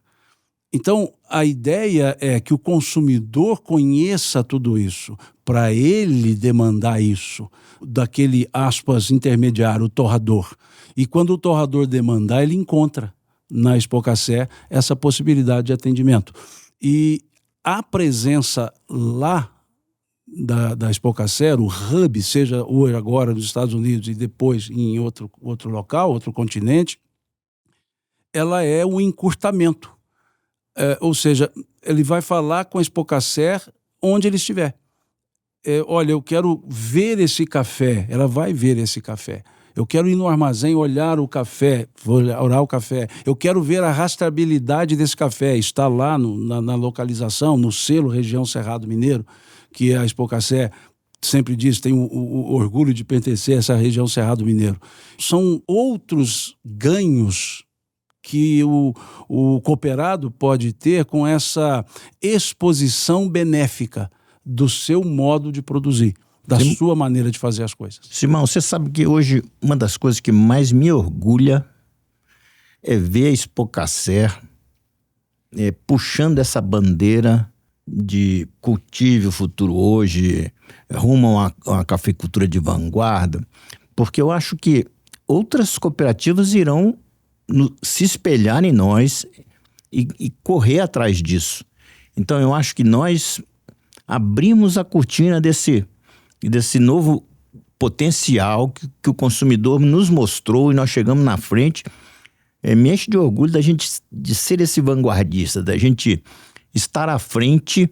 Então, a ideia é que o consumidor conheça tudo isso, para ele demandar isso, daquele, aspas, intermediário, o torrador. E quando o torrador demandar, ele encontra na Expocacer essa possibilidade de atendimento. E a presença lá da Expocacer, o hub, seja hoje agora nos Estados Unidos e depois em outro local, outro continente, ela é um encurtamento. Ou seja, ele vai falar com a Expocacer onde ele estiver. olha, eu quero ver esse café, ela vai ver esse café. Eu quero ir no armazém, olhar o café, eu quero ver a rastreabilidade desse café, está lá na localização, no selo região Cerrado Mineiro, que a Expocacé sempre diz, tem o orgulho de pertencer a essa região Cerrado Mineiro. São outros ganhos que o cooperado pode ter com essa exposição benéfica do seu modo de produzir, da sua maneira de fazer as coisas. Simão, você sabe que hoje uma das coisas que mais me orgulha é ver a Expocacé puxando essa bandeira de cultive o futuro hoje, rumo a uma cafeicultura de vanguarda, porque eu acho que outras cooperativas irão se espelhar em nós e correr atrás disso. Então eu acho que nós abrimos a cortina desse novo potencial que o consumidor nos mostrou e nós chegamos na frente. Me enche de orgulho de ser esse vanguardista, da gente estar à frente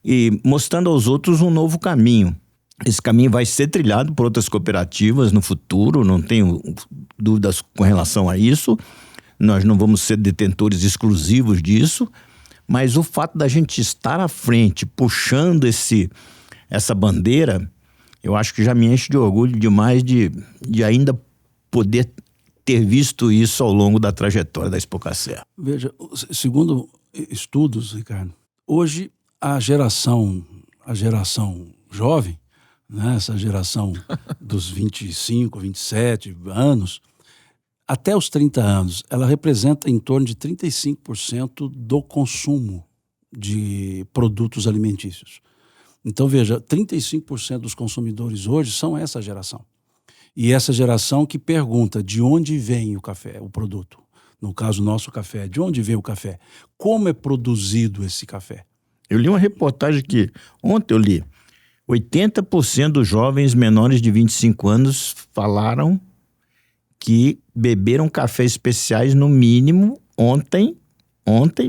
e mostrando aos outros um novo caminho. Esse caminho vai ser trilhado por outras cooperativas no futuro, não tenho dúvidas com relação a isso. Nós não vamos ser detentores exclusivos disso, mas o fato da gente estar à frente, puxando essa bandeira, eu acho que já me enche de orgulho demais de ainda poder ter visto isso ao longo da trajetória da Expocacé. Veja, segundo estudos, Ricardo, hoje a geração jovem, né, essa geração dos 25, 27 anos, até os 30 anos, ela representa em torno de 35% do consumo de produtos alimentícios. Então, veja, 35% dos consumidores hoje são essa geração. E essa geração que pergunta de onde vem o café, o produto. No caso, nosso café. De onde vem o café? Como é produzido esse café? Eu li uma reportagem que ontem eu li. 80% dos jovens menores de 25 anos falaram que beberam café especiais no mínimo ontem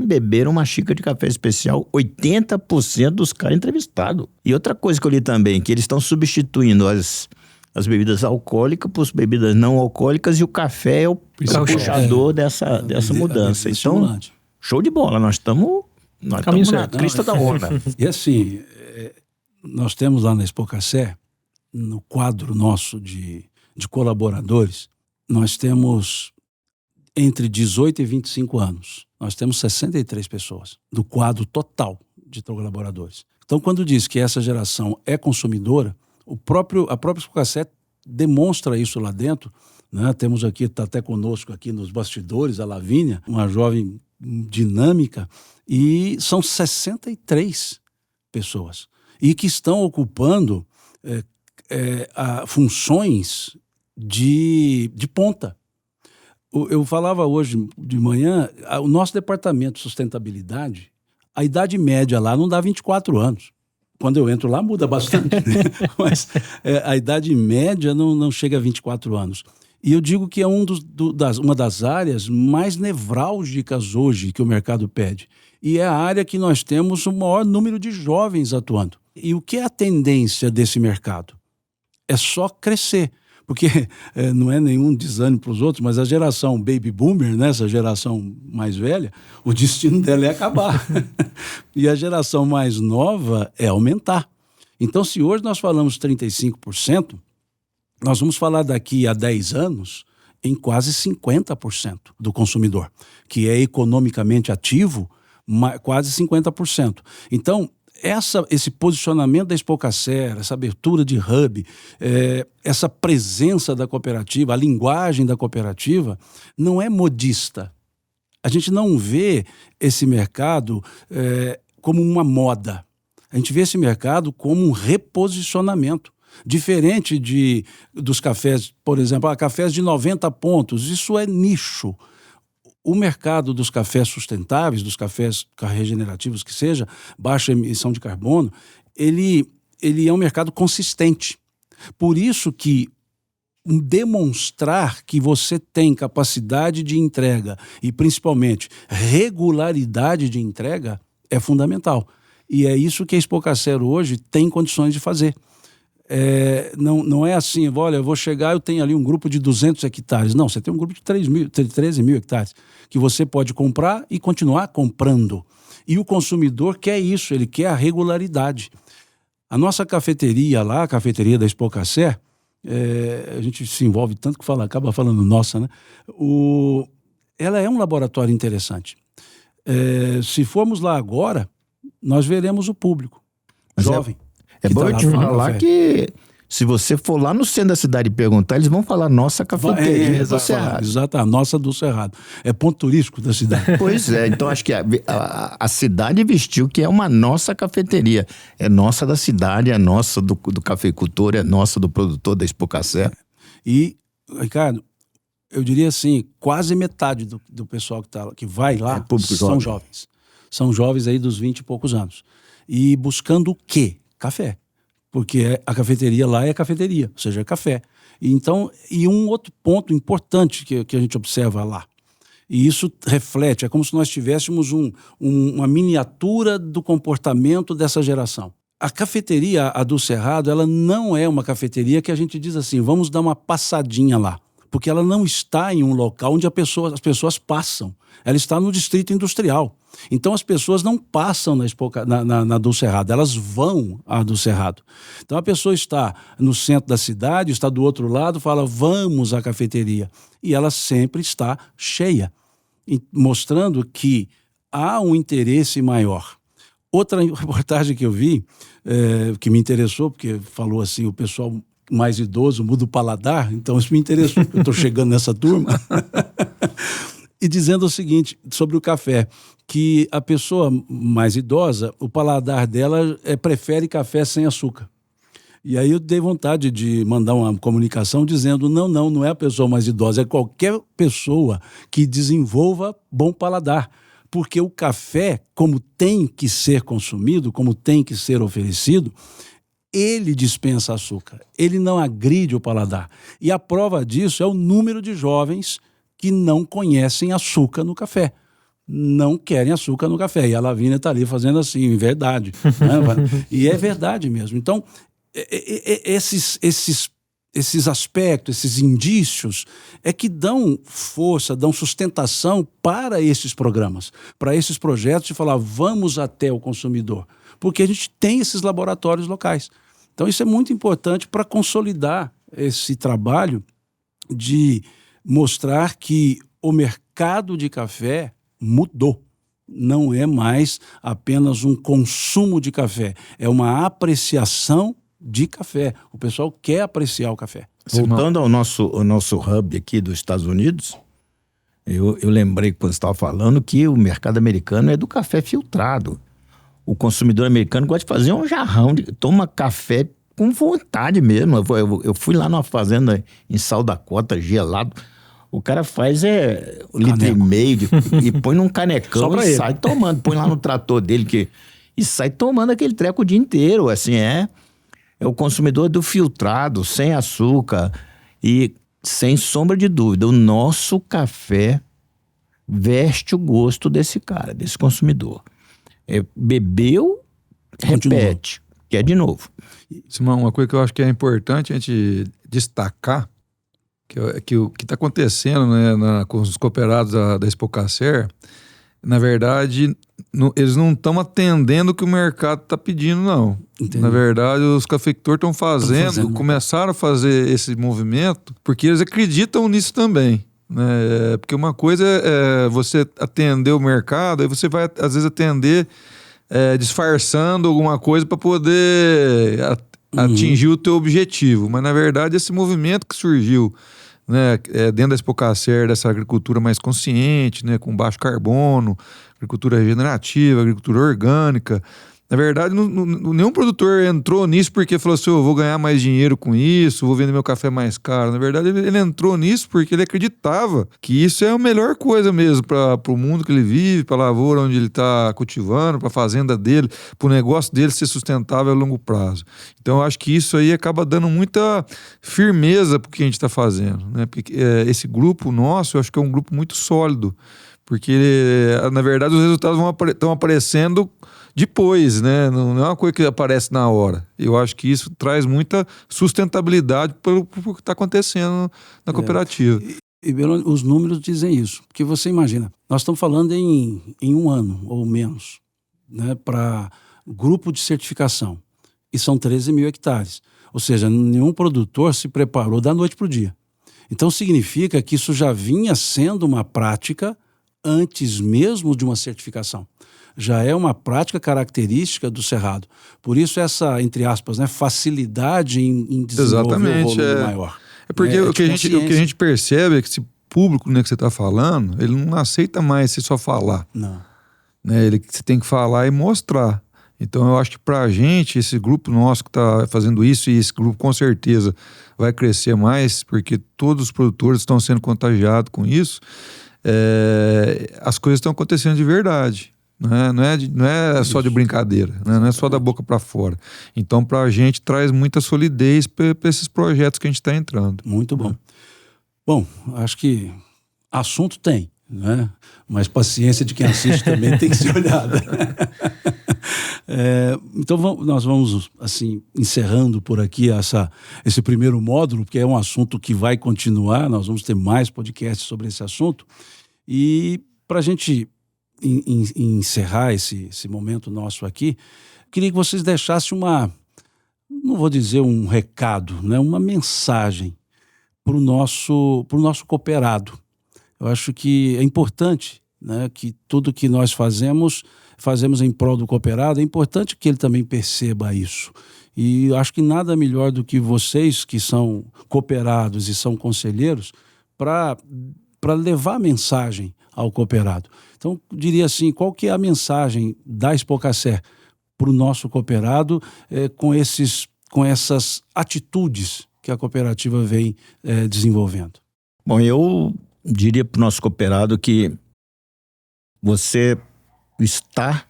beberam uma xícara de café especial, 80% dos caras entrevistados. E outra coisa que eu li também, que eles estão substituindo as bebidas alcoólicas por bebidas não alcoólicas e o café é o puxador dessa mudança. Então, show de bola, nós estamos na crista da onda. E assim, nós temos lá na Expocacé, no quadro nosso de colaboradores, nós temos entre 18 e 25 anos. Nós temos 63 pessoas do quadro total de colaboradores. Então, quando diz que essa geração é consumidora, a própria Expocacé demonstra isso lá dentro, né? Temos aqui, está até conosco aqui nos bastidores, a Lavínia, uma jovem dinâmica, e são 63 pessoas. E que estão ocupando funções de ponta. Eu falava hoje de manhã, o nosso departamento de sustentabilidade, a idade média lá não dá 24 anos. Quando eu entro lá muda bastante, né? Mas a idade média não chega a 24 anos. E eu digo que é uma das áreas mais nevrálgicas hoje que o mercado pede. E é a área que nós temos o maior número de jovens atuando. E o que é a tendência desse mercado? É só crescer. Porque não é nenhum desânimo para os outros, mas a geração baby boomer, né, essa geração mais velha, o destino dela é acabar. E a geração mais nova é aumentar. Então, se hoje nós falamos 35%, nós vamos falar daqui a 10 anos em quase 50% do consumidor, que é economicamente ativo, quase 50%. Então, esse posicionamento da Expocacé, essa abertura de hub, essa presença da cooperativa, a linguagem da cooperativa, não é modista. A gente não vê esse mercado como uma moda. A gente vê esse mercado como um reposicionamento. Diferente dos cafés, por exemplo, cafés de 90 pontos, isso é nicho. O mercado dos cafés sustentáveis, dos cafés regenerativos que seja, baixa emissão de carbono, ele é um mercado consistente. Por isso que demonstrar que você tem capacidade de entrega e, principalmente, regularidade de entrega é fundamental. E é isso que a Expocacer hoje tem condições de fazer. Não é assim, olha, eu vou chegar, eu tenho ali um grupo de 200 hectares. Não, você tem um grupo de 13 mil hectares que você pode comprar e continuar comprando. E o consumidor quer isso, ele quer a regularidade. A nossa cafeteria lá, a cafeteria da Expocacer, a gente se envolve tanto que acaba falando nossa, né? Ela é um laboratório interessante. Se formos lá agora, nós veremos o público jovem. É bom eu te falar que se você for lá no centro da cidade e perguntar, eles vão falar nossa cafeteria do Cerrado. Exato, a nossa do Cerrado. É ponto turístico da cidade. Pois é, então acho que a cidade vestiu que é uma nossa cafeteria. É nossa da cidade, é nossa do cafeicultor, é nossa do produtor da Expocacer. E, Ricardo, eu diria assim, quase metade do pessoal que vai lá são jovens. São jovens aí dos 20 e poucos anos. E buscando o quê? Café. Porque a cafeteria lá é cafeteria, ou seja, é café. E um outro ponto importante que a gente observa lá, e isso reflete, é como se nós tivéssemos uma miniatura do comportamento dessa geração. A cafeteria, a do Cerrado, ela não é uma cafeteria que a gente diz assim, vamos dar uma passadinha lá. Porque ela não está em um local onde as pessoas passam. Ela está no distrito industrial. Então as pessoas não passam na do Cerrado, elas vão à do Cerrado. Então a pessoa está no centro da cidade, está do outro lado, fala, vamos à cafeteria. E ela sempre está cheia, mostrando que há um interesse maior. Outra reportagem que eu vi, que me interessou, porque falou assim, o pessoal mais idoso muda o paladar, então isso me interessou, eu estou chegando nessa turma. E dizendo o seguinte, sobre o café, que a pessoa mais idosa, o paladar dela prefere café sem açúcar. E aí eu dei vontade de mandar uma comunicação dizendo, não é a pessoa mais idosa, é qualquer pessoa que desenvolva bom paladar. Porque o café, como tem que ser consumido, como tem que ser oferecido, ele dispensa açúcar, ele não agride o paladar. E a prova disso é o número de jovens que não conhecem açúcar no café. Não querem açúcar no café. E a Lavínia está ali fazendo assim, verdade. Né? E é verdade mesmo. Então, esses aspectos, esses indícios, é que dão força, dão sustentação para esses programas, para esses projetos de falar, vamos até o consumidor. Porque a gente tem esses laboratórios locais. Então, isso é muito importante para consolidar esse trabalho de mostrar que o mercado de café mudou. Não é mais apenas um consumo de café, é uma apreciação de café. O pessoal quer apreciar o café. Voltando ao nosso hub aqui dos Estados Unidos, eu lembrei quando você estava falando que o mercado americano é do café filtrado. O consumidor americano gosta de fazer um jarrão, toma café com vontade mesmo. Eu fui lá numa fazenda em South Dakota, gelado. O cara faz 1,5 litro e põe num canecão e sai tomando. Põe lá no trator dele e sai tomando aquele treco o dia inteiro. Assim, é o consumidor do filtrado, sem açúcar. E sem sombra de dúvida, o nosso café veste o gosto desse cara, desse consumidor. Bebeu, repete, quer de novo. Simão, uma coisa que eu acho que é importante a gente destacar, que o que está acontecendo, né, com os cooperados da Expocacer, na verdade, eles não estão atendendo o que o mercado está pedindo, não. Entendi. Na verdade, os cafeicultores estão fazendo, começaram a fazer esse movimento, porque eles acreditam nisso também. Né? Porque uma coisa é você atender o mercado, aí você vai, às vezes, atender disfarçando alguma coisa para poder atingir o teu objetivo. Mas, na verdade, esse movimento que surgiu, né, dentro da Expocacer, dessa agricultura mais consciente, né, com baixo carbono, agricultura regenerativa, agricultura orgânica. Na verdade, nenhum produtor entrou nisso porque falou assim, eu vou ganhar mais dinheiro com isso, vou vender meu café mais caro. Na verdade, ele entrou nisso porque ele acreditava que isso é a melhor coisa mesmo para o mundo que ele vive, para a lavoura onde ele está cultivando, para a fazenda dele, para o negócio dele ser sustentável a longo prazo. Então, eu acho que isso aí acaba dando muita firmeza para o que a gente está fazendo. Né? Porque esse grupo nosso, eu acho que é um grupo muito sólido. Porque, na verdade, os resultados estão aparecendo depois, né? Não é uma coisa que aparece na hora. Eu acho que isso traz muita sustentabilidade pelo que está acontecendo na cooperativa. E os números dizem isso. Porque você imagina, nós estamos falando em um ano ou menos, né, para grupo de certificação. E são 13 mil hectares. Ou seja, nenhum produtor se preparou da noite para o dia. Então significa que isso já vinha sendo uma prática antes mesmo de uma certificação. Já é uma prática característica do Cerrado. Por isso essa, entre aspas, né, facilidade em desenvolver um volume maior. É porque o que a gente percebe é que esse público, né, que você está falando, ele não aceita mais você só falar. Não. Né, você tem que falar e mostrar. Então eu acho que pra gente, esse grupo nosso que está fazendo isso, e esse grupo com certeza vai crescer mais, porque todos os produtores estão sendo contagiados com isso, as coisas estão acontecendo de verdade. Não é só de brincadeira, né? Não é só da boca para fora. Então, para a gente, traz muita solidez para esses projetos que a gente está entrando. Muito bom. Bom, acho que assunto tem, né? Mas paciência de quem assiste também tem que ser olhada. Então, nós vamos, assim, encerrando por aqui esse primeiro módulo, porque é um assunto que vai continuar, nós vamos ter mais podcasts sobre esse assunto. E para a gente encerrar esse momento nosso aqui, queria que vocês deixassem não vou dizer um recado, né, uma mensagem para o nosso cooperado. Eu acho que é importante, né, que tudo que nós fazemos em prol do cooperado, é importante que ele também perceba isso. E acho que nada melhor do que vocês que são cooperados e são conselheiros para levar a mensagem ao cooperado. Então, diria assim, qual que é a mensagem da Expocacer para o nosso cooperado com essas atitudes que a cooperativa vem desenvolvendo? Bom, eu diria para o nosso cooperado que você está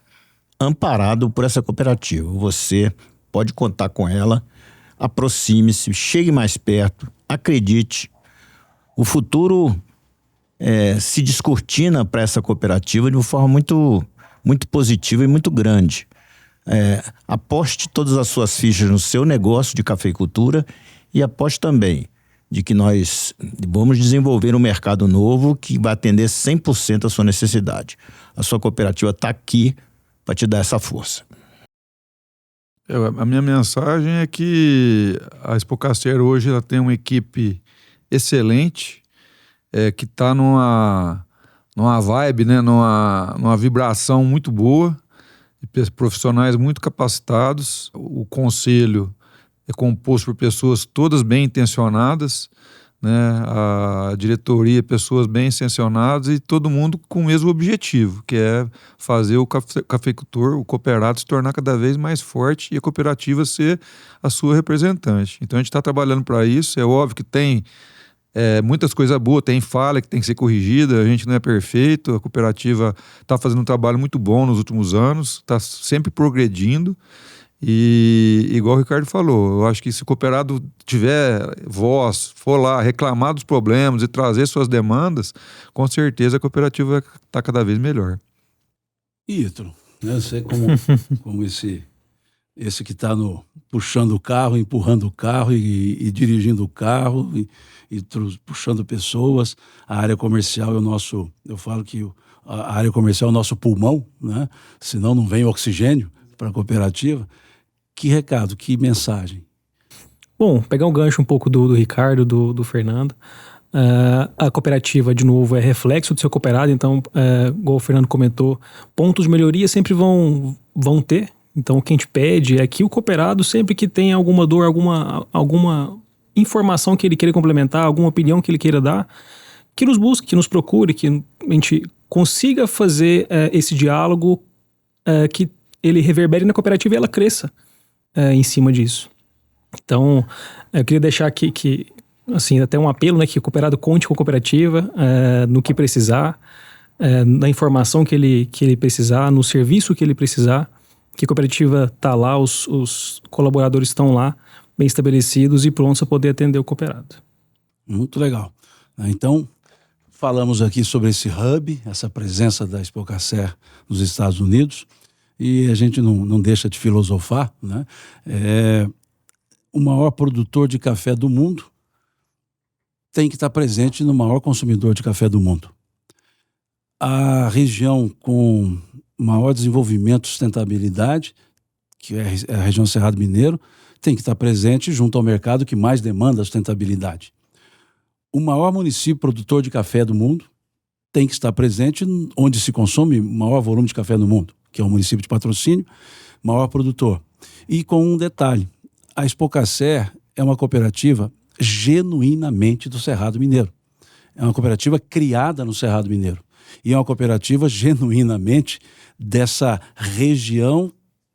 amparado por essa cooperativa. Você pode contar com ela, aproxime-se, chegue mais perto, acredite. O futuro se descortina para essa cooperativa de uma forma muito, muito positiva e muito grande. Aposte todas as suas fichas no seu negócio de cafeicultura e aposte também de que nós vamos desenvolver um mercado novo que vai atender 100% a sua necessidade. A sua cooperativa está aqui para te dar essa força. A minha mensagem é que a Expocacer hoje ela tem uma equipe excelente, que está numa vibe, né, numa vibração muito boa, de profissionais muito capacitados. O conselho é composto por pessoas todas bem intencionadas, né? A diretoria, pessoas bem intencionadas e todo mundo com o mesmo objetivo, que é fazer o cafeicultor, o cooperado se tornar cada vez mais forte e a cooperativa ser a sua representante. Então a gente está trabalhando para isso. É óbvio que tem muitas coisas boas, tem falha que tem que ser corrigida, a gente não é perfeito, a cooperativa está fazendo um trabalho muito bom nos últimos anos, está sempre progredindo. E igual o Ricardo falou, eu acho que se o cooperado tiver voz, for lá reclamar dos problemas e trazer suas demandas, com certeza a cooperativa está cada vez melhor. Ítalo, né? Você como esse que está puxando o carro, empurrando o carro e dirigindo o carro e puxando pessoas. A área comercial eu falo que a área comercial é o nosso pulmão, né? Senão não vem oxigênio para a cooperativa. Que recado, que mensagem? Bom, pegar um gancho um pouco do Ricardo, do Fernando. A cooperativa, de novo, é reflexo do seu cooperado, então, igual o Fernando comentou, pontos de melhoria sempre vão ter. Então, o que a gente pede é que o cooperado, sempre que tem alguma dor, alguma informação que ele queira complementar, alguma opinião que ele queira dar, que nos busque, que nos procure, que a gente consiga fazer esse diálogo, que ele reverbere na cooperativa e ela cresça em cima disso. Então, eu queria deixar aqui que, assim, até um apelo, né, que o cooperado conte com a cooperativa no que precisar, na informação que ele precisar, no serviço que ele precisar, que a cooperativa está lá, os colaboradores estão lá, bem estabelecidos e prontos a poder atender o cooperado. Muito legal. Então, falamos aqui sobre esse hub, essa presença da Expocacer nos Estados Unidos. e a gente não deixa de filosofar, né? O maior produtor de café do mundo tem que estar presente no maior consumidor de café do mundo. A região com maior desenvolvimento e sustentabilidade, que é a região Cerrado Mineiro, tem que estar presente junto ao mercado que mais demanda sustentabilidade. O maior município produtor de café do mundo tem que estar presente onde se consome o maior volume de café do mundo, que é o município de Patrocínio, maior produtor. E com um detalhe, a Expocacer é uma cooperativa genuinamente do Cerrado Mineiro. É uma cooperativa criada no Cerrado Mineiro. E é uma cooperativa genuinamente dessa região,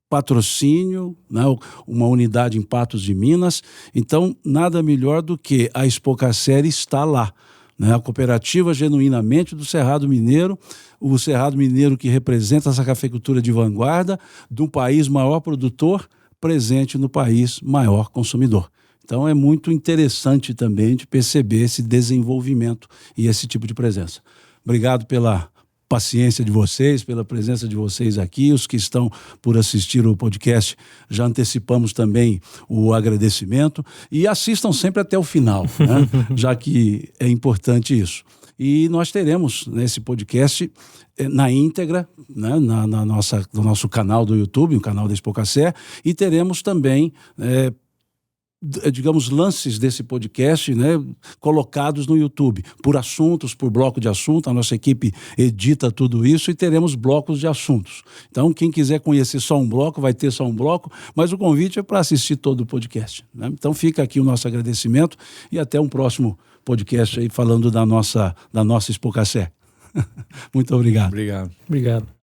Patrocínio, né, uma unidade em Patos de Minas. Então, nada melhor do que a Expocacer está lá. Né? A cooperativa genuinamente do Cerrado Mineiro, o Cerrado Mineiro que representa essa cafeicultura de vanguarda de um país maior produtor, presente no país maior consumidor. Então é muito interessante também de perceber esse desenvolvimento e esse tipo de presença. Obrigado pela paciência de vocês, pela presença de vocês aqui. Os que estão por assistir o podcast, já antecipamos também o agradecimento. E assistam sempre até o final, né? Já que é importante isso. E nós teremos nesse podcast na íntegra, né, no nosso canal do YouTube, o canal da Expocacer, e teremos também digamos, lances desse podcast, né, colocados no YouTube, por assuntos, por bloco de assunto. A nossa equipe edita tudo isso e teremos blocos de assuntos. Então, quem quiser conhecer só um bloco, vai ter só um bloco, mas o convite é para assistir todo o podcast, né? Então, fica aqui o nosso agradecimento e até um próximo podcast aí falando da nossa Expocacer. Muito obrigado. Obrigado. Obrigado.